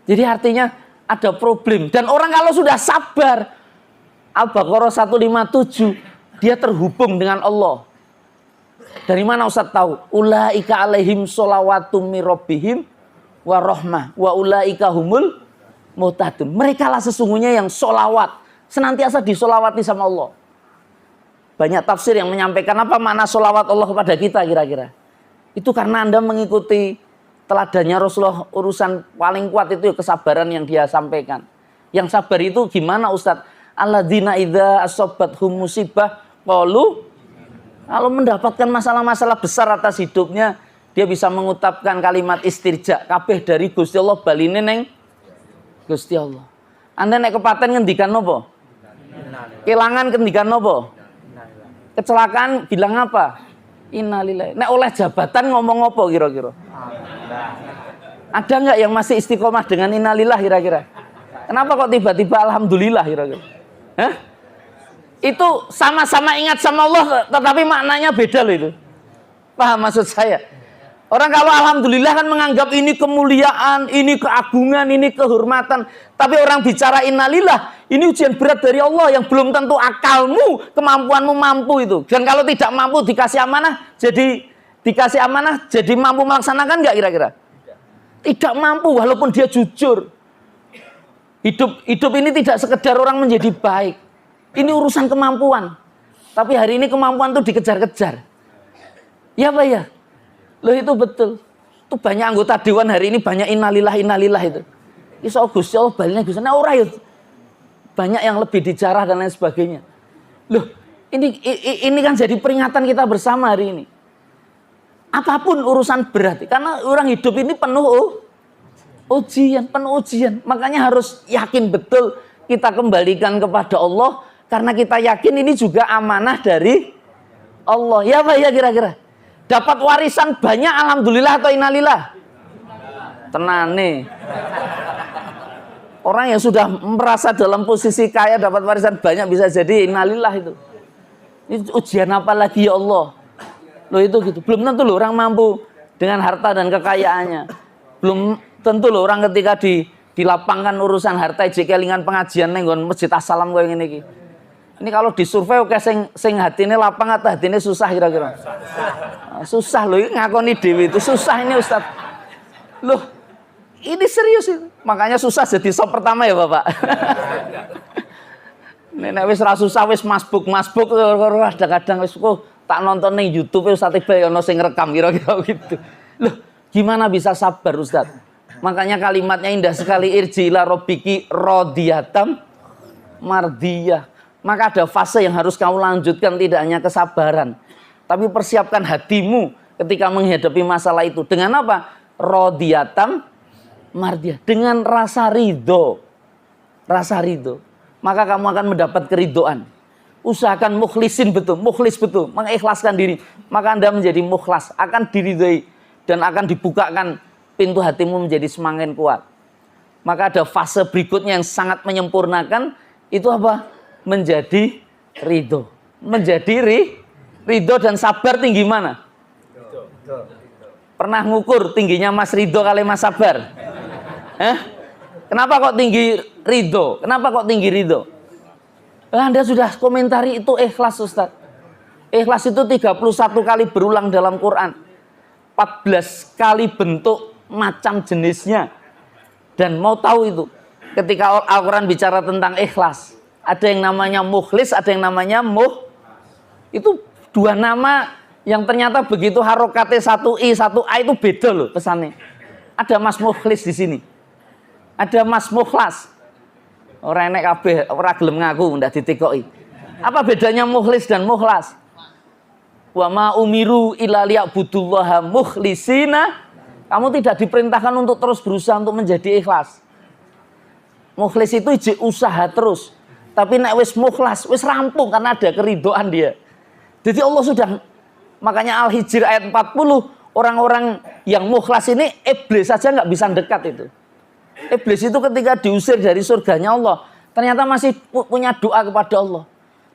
Jadi artinya ada problem. Dan orang kalau sudah sabar, Al-Baqarah 157, dia terhubung dengan Allah. Dari mana Ustaz tahu? Ulaika alaihim sholawatum mirobbihim wa rahmah wa ulaika humul muhtadun. Mereka lah sesungguhnya yang sholawat, senantiasa disolawati sama Allah. Banyak tafsir yang menyampaikan apa makna sholawat Allah kepada kita kira-kira. Itu karena Anda mengikuti teladannya Rasulullah, urusan paling kuat itu kesabaran yang dia sampaikan. Yang sabar itu gimana Ustadz? Alladzina idza asobathum musibah qalu, kalau mendapatkan masalah-masalah besar atas hidupnya, dia bisa mengutapkan kalimat istirja, kabeh dari Gusti Allah baline neng Gusti Allah. Anda nek kepaten ngendikan nopo? Kelangan ngendikan nopo? Kecelakaan bilang apa? Innalillahi. Nek oleh jabatan ngomong apa kira-kira? Ada nggak yang masih istiqomah dengan innalillah kira-kira? Kenapa kok tiba-tiba alhamdulillah kira-kira? Hah? Itu sama-sama ingat sama Allah, tetapi maknanya beda loh itu. Paham maksud saya? Orang kalau alhamdulillah kan menganggap ini kemuliaan, ini keagungan, ini kehormatan. Tapi orang bicara innalillah, ini ujian berat dari Allah yang belum tentu akalmu, kemampuanmu mampu itu. Dan kalau tidak mampu dikasih amanah, jadi mampu melaksanakan nggak kira-kira? Tidak mampu walaupun dia jujur. Hidup ini tidak sekedar orang menjadi baik. Ini urusan kemampuan. Tapi hari ini kemampuan itu dikejar-kejar. Ya Pak ya? Loh itu betul. Itu banyak anggota dewan hari ini banyak innalillah itu. Iso Gusti Allah baliknya Gusti Allah ora ya. Banyak yang lebih dijarah dan lain sebagainya. Loh, ini kan jadi peringatan kita bersama hari ini. Apapun urusan berat, karena orang hidup ini penuh ujian. Makanya harus yakin betul kita kembalikan kepada Allah, karena kita yakin ini juga amanah dari Allah. Ya Pak ya kira-kira. Dapat warisan banyak alhamdulillah atau innalillah? Tenane. Orang yang sudah merasa dalam posisi kaya dapat warisan banyak bisa jadi innalillah itu. Ini ujian apa lagi ya Allah? Loh itu gitu. Belum tentu loh orang mampu dengan harta dan kekayaannya. Belum tentu loh orang ketika dilapangkan urusan harta kelingan pengajian ning Masjid As-Salam koyo ngene iki. Ini kalau disurvei oke sing hatine lapang atau hatine susah kira-kira? Susah loh, ngakoni dewi itu susah ini Ustaz. Loh, ini serius itu. Makanya susah jadi sop pertama ya Bapak. Nek wis ra susah wis masbuk kadang-kadang wis kok tak nonton ning YouTube Ustaz tiba ono sing rekam kira-kira gitu. Loh, gimana bisa sabar Ustaz? Makanya kalimatnya indah sekali, irji ila rabbiki radiyatam mardiyah. Maka ada fase yang harus kamu lanjutkan, tidak hanya kesabaran, tapi persiapkan hatimu ketika menghadapi masalah itu. Dengan apa? Radiyatam mardiyah. Dengan rasa ridho. Rasa ridho. Maka kamu akan mendapat keridhoan. Usahakan mukhlis betul, mengikhlaskan diri. Maka Anda menjadi mukhlas, akan diridhoi dan akan dibukakan pintu hatimu menjadi semakin kuat. Maka ada fase berikutnya yang sangat menyempurnakan, itu apa? Menjadi ridho. Menjadi ridho dan sabar tinggi mana? Pernah ngukur tingginya Mas Ridho kali Mas Sabar? Kenapa kok tinggi ridho? Kenapa kok tinggi ridho? Anda sudah komentari itu ikhlas Ustaz. Ikhlas itu 31 kali berulang dalam Quran. 14 kali bentuk macam jenisnya. Dan mau tahu itu, ketika Al-Quran bicara tentang ikhlas, ada yang namanya mukhlis, ada yang namanya itu dua nama yang ternyata begitu harokatnya satu I, satu A itu beda loh pesannya. Ada Mas Mukhlis di sini. Ada Mas Mukhlas. Orang enek kabeh, ora gelem ngaku ndak ditikoki. Apa bedanya mukhlis dan mukhlas? Wa ma umiru illa liya'budullaha mukhlisina. Kamu tidak diperintahkan untuk terus berusaha untuk menjadi ikhlas. Mukhlis itu usaha terus. Tapi nek wis mukhlas, wis rampung karena ada keridhaan dia. Jadi Allah sudah, makanya Al-Hijr ayat 40, orang-orang yang mukhlas ini iblis saja nggak bisa dekat itu. Iblis itu ketika diusir dari surganya Allah, ternyata masih punya doa kepada Allah.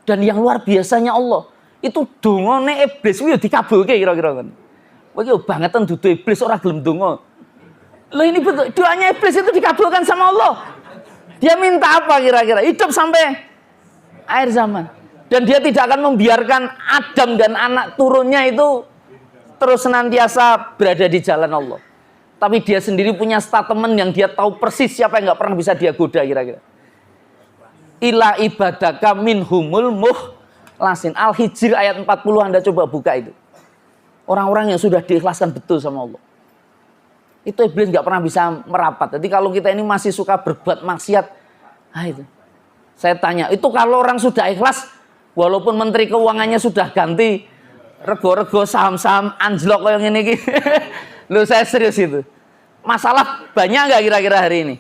Dan yang luar biasanya Allah, itu dongane iblis itu dikabulke kira-kira kan. Wah iki bangetan dudu iblis ora gelem donga. Loh ini betul, doanya iblis itu dikabulkan sama Allah. Dia minta apa kira-kira? Hidup sampai akhir zaman. Dan dia tidak akan membiarkan Adam dan anak turunnya itu terus senantiasa berada di jalan Allah. Tapi dia sendiri punya statement yang dia tahu persis siapa yang gak pernah bisa dia goda kira-kira. Ila ibadaka minhumul mukhlasin. Al-Hijr ayat 40 Anda coba buka itu. Orang-orang yang sudah diikhlaskan betul sama Allah. Itu iblis gak pernah bisa merapat. Jadi kalau kita ini masih suka berbuat maksiat, itu. Saya tanya, itu kalau orang sudah ikhlas, walaupun menteri keuangannya sudah ganti, rego-rego saham-saham anjlok kayak gini gitu. Loh saya serius itu. Masalah banyak nggak kira-kira hari ini?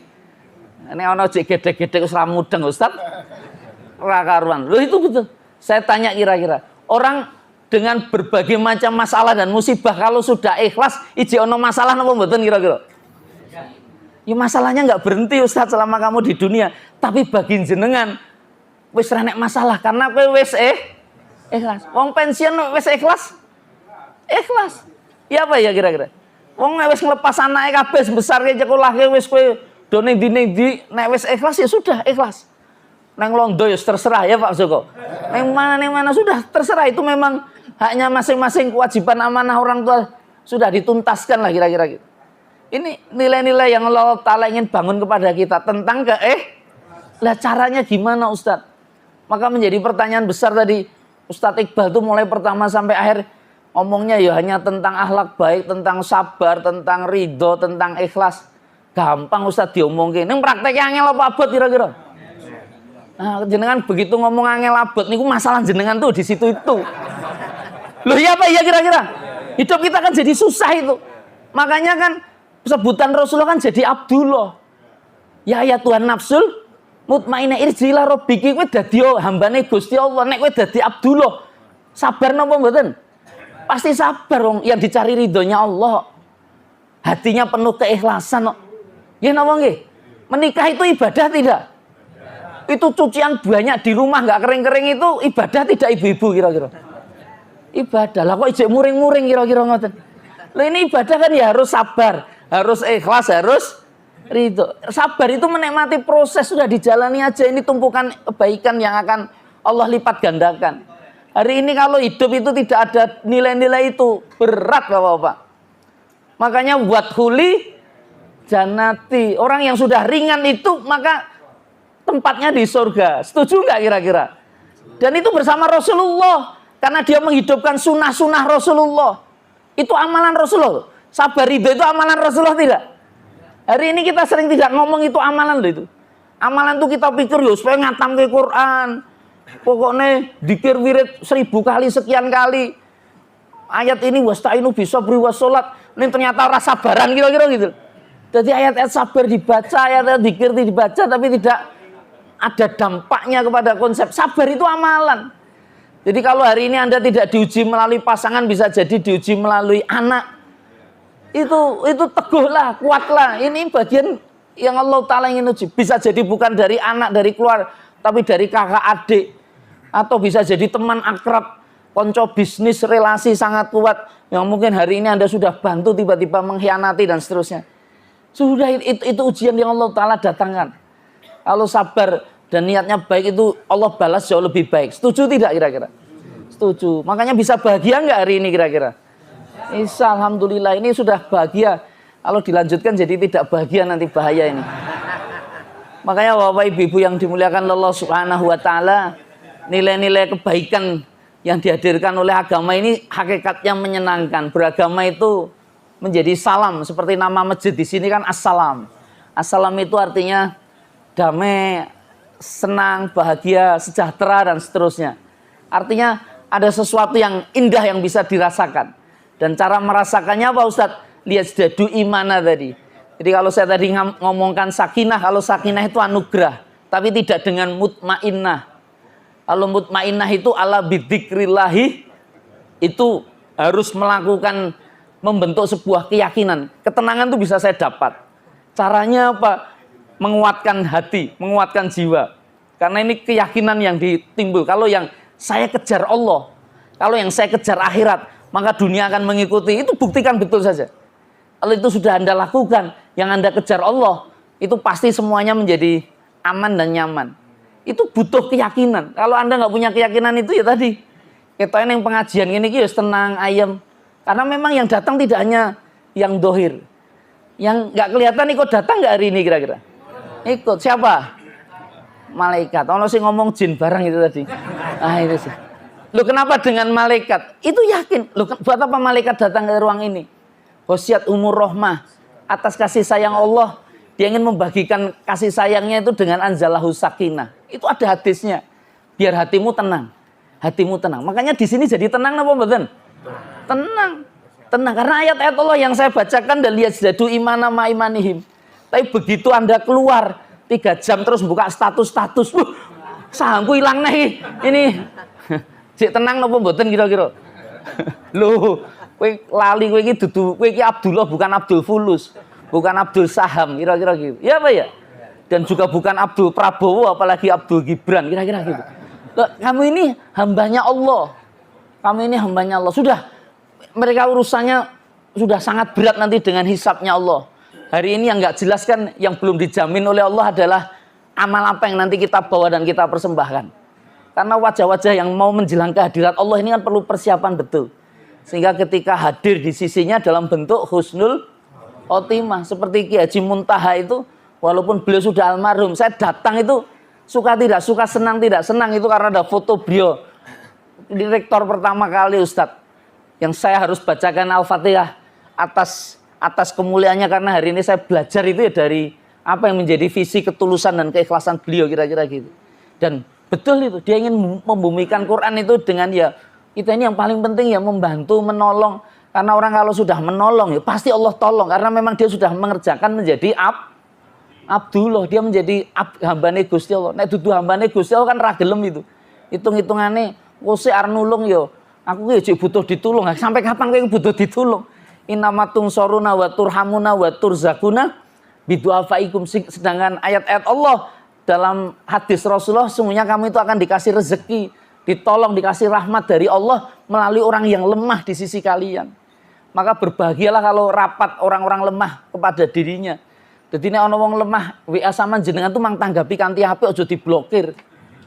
Ini ono cek gede-gede wis ra mudeng Ustaz. Ora karuan. Loh itu betul. Saya tanya kira-kira, orang dengan berbagai macam masalah dan musibah kalau sudah ikhlas, iji ono masalah napa mboten kira-kira? Ya masalahnya nggak berhenti Ustaz selama kamu di dunia, tapi bagi jenengan wis ra nek masalah karena kowe wis ikhlas. Wong pensiun wis ikhlas? Ikhlas. Ya apa ya kira-kira? Wong nek wis nglepas anake kabeh besar ke sekolahke wis kowe do ning ndi nek wis ikhlas ya sudah ikhlas. Nang londo ya terserah ya Pak Joko. Nang mana sudah terserah, itu memang haknya masing-masing, kewajiban amanah orang tua sudah dituntaskan lah kira-kira gitu. Ini nilai-nilai yang Allah Ta'ala ingin bangun kepada kita tentang lah caranya gimana Ustadz? Maka menjadi pertanyaan besar tadi. Ustadz Iqbal itu mulai pertama sampai akhir ngomongnya ya hanya tentang akhlak baik, tentang sabar, tentang ridho, tentang ikhlas. Gampang Ustadz diomongin. Ini prakteknya angel apa abot kira-kira? Nah, jenengan begitu ngomong angel abot, niku masalah jenengan tuh di situ itu. Loh ya apa ya kira-kira? Hidup kita kan jadi susah itu. Makanya kan sebutan Rasulullah kan jadi Abdullah. Ya Tuhan nafsul mutmainnah irjilah rabbiki, kowe dadi hambane Gusti Allah. Nek kowe dadi Abdullah, sabar napa mboten? Pasti sabar wong, yang dicari ridhonya Allah. Hatinya penuh keikhlasan kok. Ya napa nggih? Menikah itu ibadah tidak? Itu cucian banyak di rumah nggak kering-kering itu ibadah tidak ibu-ibu kira-kira? Ibadah. Lah kok ijek muring-muring kira-kira ngoten. Lah ini ibadah kan ya harus sabar, harus ikhlas, harus ridho. Sabar itu menikmati proses, sudah dijalani aja, ini tumpukan kebaikan yang akan Allah lipat gandakan. Hari ini kalau hidup itu tidak ada nilai-nilai itu, berat Bapak-bapak. Makanya buat huli janati, orang yang sudah ringan itu maka tempatnya di surga. Setuju nggak kira-kira? Dan itu bersama Rasulullah, karena dia menghidupkan sunnah-sunnah Rasulullah. Itu amalan Rasulullah. Sabar ridho itu amalan Rasulullah tidak? Hari ini kita sering tidak ngomong itu amalan loh itu. Amalan itu kita pikir ya supaya ngatam ke Quran. Pokoknya dikir wirid 1000 kali sekian kali. Ayat ini wasta'inu bisabri wassalat. Ini ternyata rasa sabaran kira-kira gitu. Jadi ayat-ayat sabar dibaca, ayat-ayat dikir dibaca, tapi tidak ada dampaknya kepada konsep. Sabar itu amalan. Jadi kalau hari ini Anda tidak diuji melalui pasangan, bisa jadi diuji melalui anak. Itu teguhlah, kuatlah. Ini bagian yang Allah Ta'ala ingin uji. Bisa jadi bukan dari anak, dari keluarga, tapi dari kakak adik. Atau bisa jadi teman akrab, konco bisnis, relasi sangat kuat. Yang mungkin hari ini Anda sudah bantu, tiba-tiba mengkhianati dan seterusnya. Sudah itu ujian yang Allah Ta'ala datangkan. Kalau sabar dan niatnya baik itu Allah balas jauh lebih baik. Setuju tidak kira-kira? Setuju. Makanya bisa bahagia nggak hari ini kira-kira? Insya Alhamdulillah ini sudah bahagia. Kalau dilanjutkan jadi tidak bahagia, nanti bahaya ini. Makanya Bapak Ibu yang dimuliakan Allah Subhanahu wa Ta'ala, nilai-nilai kebaikan yang dihadirkan oleh agama ini hakikatnya menyenangkan. Beragama itu menjadi salam, seperti nama masjid di sini kan assalam. Assalam itu artinya damai, senang, bahagia, sejahtera dan seterusnya. Artinya ada sesuatu yang indah yang bisa dirasakan. Dan cara merasakannya apa Ustadz? Lihat dadu imana tadi. Jadi kalau saya tadi ngomongkan sakinah, kalau sakinah itu anugerah, tapi tidak dengan mutmainnah. Kalau mutmainnah itu ala bidzikrillahi, itu harus melakukan membentuk sebuah keyakinan. Ketenangan itu bisa saya dapat. Caranya apa? Menguatkan hati, menguatkan jiwa. Karena ini keyakinan yang ditimbul. Kalau yang saya kejar Allah, kalau yang saya kejar akhirat, maka dunia akan mengikuti. Itu buktikan betul saja. Kalau itu sudah Anda lakukan, yang Anda kejar Allah, itu pasti semuanya menjadi aman dan nyaman. Itu butuh keyakinan. Kalau Anda nggak punya keyakinan itu ya tadi, kita yang pengajian ini harus tenang, ayem. Karena memang yang datang tidak hanya yang dohir. Yang nggak kelihatan ikut datang nggak hari ini kira-kira? Ikut. Siapa? Malaikat. Ono sih ngomong jin barang itu tadi. Ah itu sih. Loh kenapa dengan malaikat? Itu yakin. Loh buat apa malaikat datang ke ruang ini? Khosiat umur rohmah. Atas kasih sayang Allah. Dia ingin membagikan kasih sayangnya itu dengan anzalahu sakinah. Itu ada hadisnya. Biar hatimu tenang. Hatimu tenang. Makanya di sini jadi tenang apa mboten? Tenang. Tenang. Karena ayat-ayat Allah yang saya bacakan dan lihat jadu imana ma imanihim. Tapi begitu Anda keluar 3 jam terus buka status-status. Sahamku hilang nih. Ini. Cik tenang apa mboten kira-kira? Loh, kowe lali kowe iki dudu kowe iki Abdullah bukan Abdul Fulus, bukan Abdul Saham kira-kira gitu. Ya apa ya? Dan juga bukan Abdul Prabowo apalagi Abdul Gibran kira-kira gitu. Loh, kamu ini hambanya Allah. Kamu ini hambanya Allah. Sudah mereka urusannya sudah sangat berat nanti dengan hisabnya Allah. Hari ini yang nggak jelas kan, yang belum dijamin oleh Allah adalah amal apa yang nanti kita bawa dan kita persembahkan. Karena wajah-wajah yang mau menjelang kehadirat Allah ini kan perlu persiapan betul. Sehingga ketika hadir di sisinya dalam bentuk husnul khotimah. Seperti Ki Haji Muntaha itu, walaupun beliau sudah almarhum, saya datang itu suka tidak suka, senang tidak senang, itu karena ada foto beliau. Direktor pertama kali Ustadz, yang saya harus bacakan Al-Fatihah atas kemuliaannya, karena hari ini saya belajar itu ya dari apa yang menjadi visi ketulusan dan keikhlasan beliau kira-kira gitu. Dan betul itu, dia ingin membumikan Quran itu dengan ya, kita ini yang paling penting ya membantu, menolong. Karena orang kalau sudah menolong ya pasti Allah tolong. Karena memang dia sudah mengerjakan menjadi Abdullah. Dia menjadi hambane Gusti Allah. Nek dudu hambane Gusti Allah kan ra gelem itu. Hitung-hitungane, kose arep nulung yo. Aku ki butuh ditulung. Sampai kapan kowe butuh ditulung? Innamatung soruna wa turhamuna wa turzakuna bidu'afaikum. Sedangkan ayat-ayat Allah dalam hadis Rasulullah, semuanya kamu itu akan dikasih rezeki, ditolong, dikasih rahmat dari Allah melalui orang yang lemah di sisi kalian. Maka berbahagialah kalau rapat orang-orang lemah kepada dirinya. Jadi nek ana wong lemah, WA sama jenengan tuh mang tanggapi kanthi apik, aja diblokir.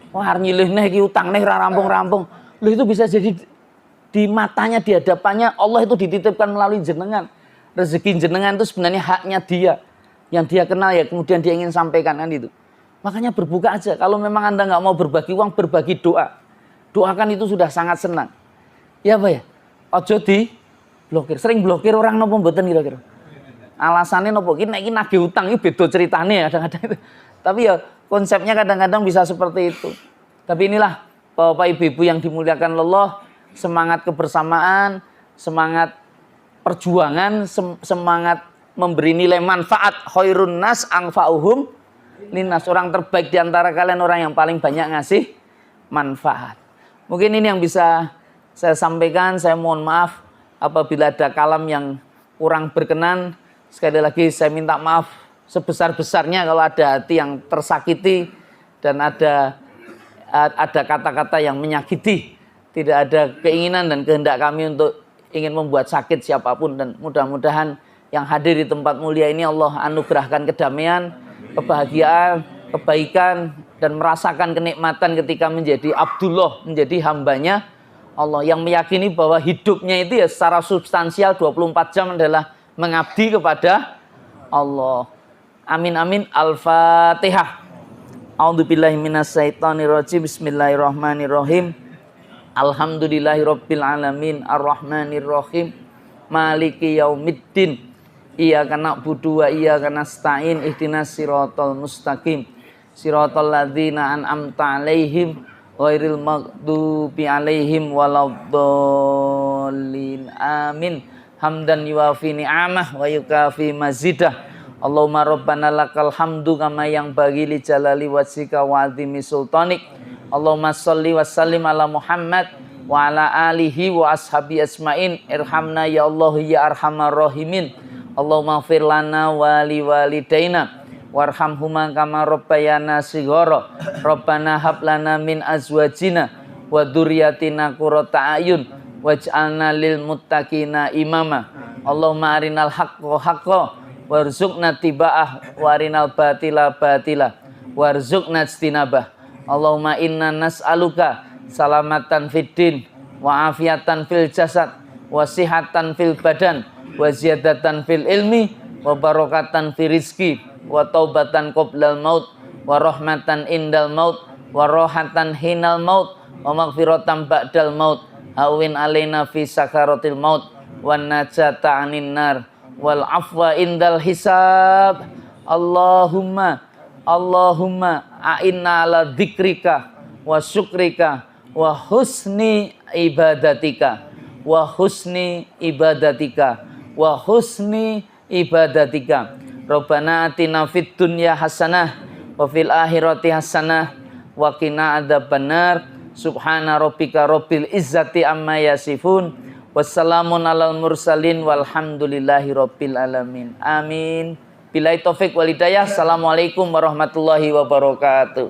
Wah, arep nyilihne iki utang nih ra rampung-rampung. Loh itu bisa jadi di matanya, di hadapannya Allah itu dititipkan melalui jenengan. Rezeki jenengan itu sebenarnya haknya dia. Yang dia kenal ya kemudian dia ingin sampaikan kan itu. Makanya berbuka aja. Kalau memang Anda nggak mau berbagi uang, berbagi doa. Doakan itu sudah sangat senang. Ya Pak ya? Ojo di blokir. Sering blokir orang nopo mboten kira-kira. Alasannya nopo iki nek iki nagih utang iki beda ceritane ya kadang-kadang itu. Tapi ya konsepnya kadang-kadang bisa seperti itu. Tapi inilah Bapak Ibu-ibu yang dimuliakan Allah, semangat kebersamaan, semangat perjuangan, semangat memberi nilai manfaat, khairun nas anfa'uhum linnas. Orang terbaik di antara kalian orang yang paling banyak ngasih manfaat. Mungkin ini yang bisa saya sampaikan. Saya mohon maaf apabila ada kalam yang kurang berkenan. Sekali lagi saya minta maaf sebesar-besarnya kalau ada hati yang tersakiti dan ada kata-kata yang menyakiti. Tidak ada keinginan dan kehendak kami untuk ingin membuat sakit siapapun. Dan mudah-mudahan yang hadir di tempat mulia ini Allah anugerahkan kedamaian, kebahagiaan, kebaikan, dan merasakan kenikmatan ketika menjadi Abdullah, menjadi hambanya Allah. Yang meyakini bahwa hidupnya itu ya secara substansial 24 jam adalah mengabdi kepada Allah. Amin amin. Al-Fatihah. A'udzubillahi minasyaitonirrajim. Bismillahirrahmanirrahim. Alhamdulillahirabbil alamin arrahmanirrahim maliki yaumiddin iyyaka na'budu wa iyyaka nasta'in ihdinas siratal mustaqim siratal ladzina an'amta 'alaihim ghairil maghdubi 'alaihim waladdallin amin. Hamdan yuwafi ni'amah wa yukafi mazidah. Allahumma rabbana lakal hamdu kama yang bagi li jalali wajhika wa azimi sultanik. Allahumma sholli wa sallim ala Muhammad wa ala alihi wa ashabi asmain irhamna ya Allah ya arhamar rahimin. Allahumma ighfir lana wa li walidaina warhamhuma kama rabbayana shighara. Rabbana hab lana min azwajina wa dzurriyyatina qurrata a'yun waj'alna lil muttaqina imama. Allahumma arinal haqqo haqqo warzuqna tiba'ah wa arinal batila batila warzuqna ijtinabah. Allahumma inna nas'aluka salamatan fid din wa afiatan fil jasad wa sihatan fil badan wa ziyadatan fil ilmi wa barakatan fil rizki wa taubatan qoblal maut wa rahmatan indal maut wa rohatan hinal maut wa maghfiratan ba'dal maut awin alaina fi sakaratil maut wa najata anin nar wal afwa indal hisab. Allahumma a'inna ala dzikrika wa syukrika wa husni ibadatika wa husni ibadatika wa husni ibadatika. Rabbana atina fid dunya hasanah wa fil akhirati hasanah wa qina adzabannar. Subhana rabbika rabbil izzati amma yasifun wassalamun alal mursalin walhamdulillahi rabbil alamin. Amin. Billahi taufik wal hidayah. Assalamualaikum warahmatullahi wabarakatuh.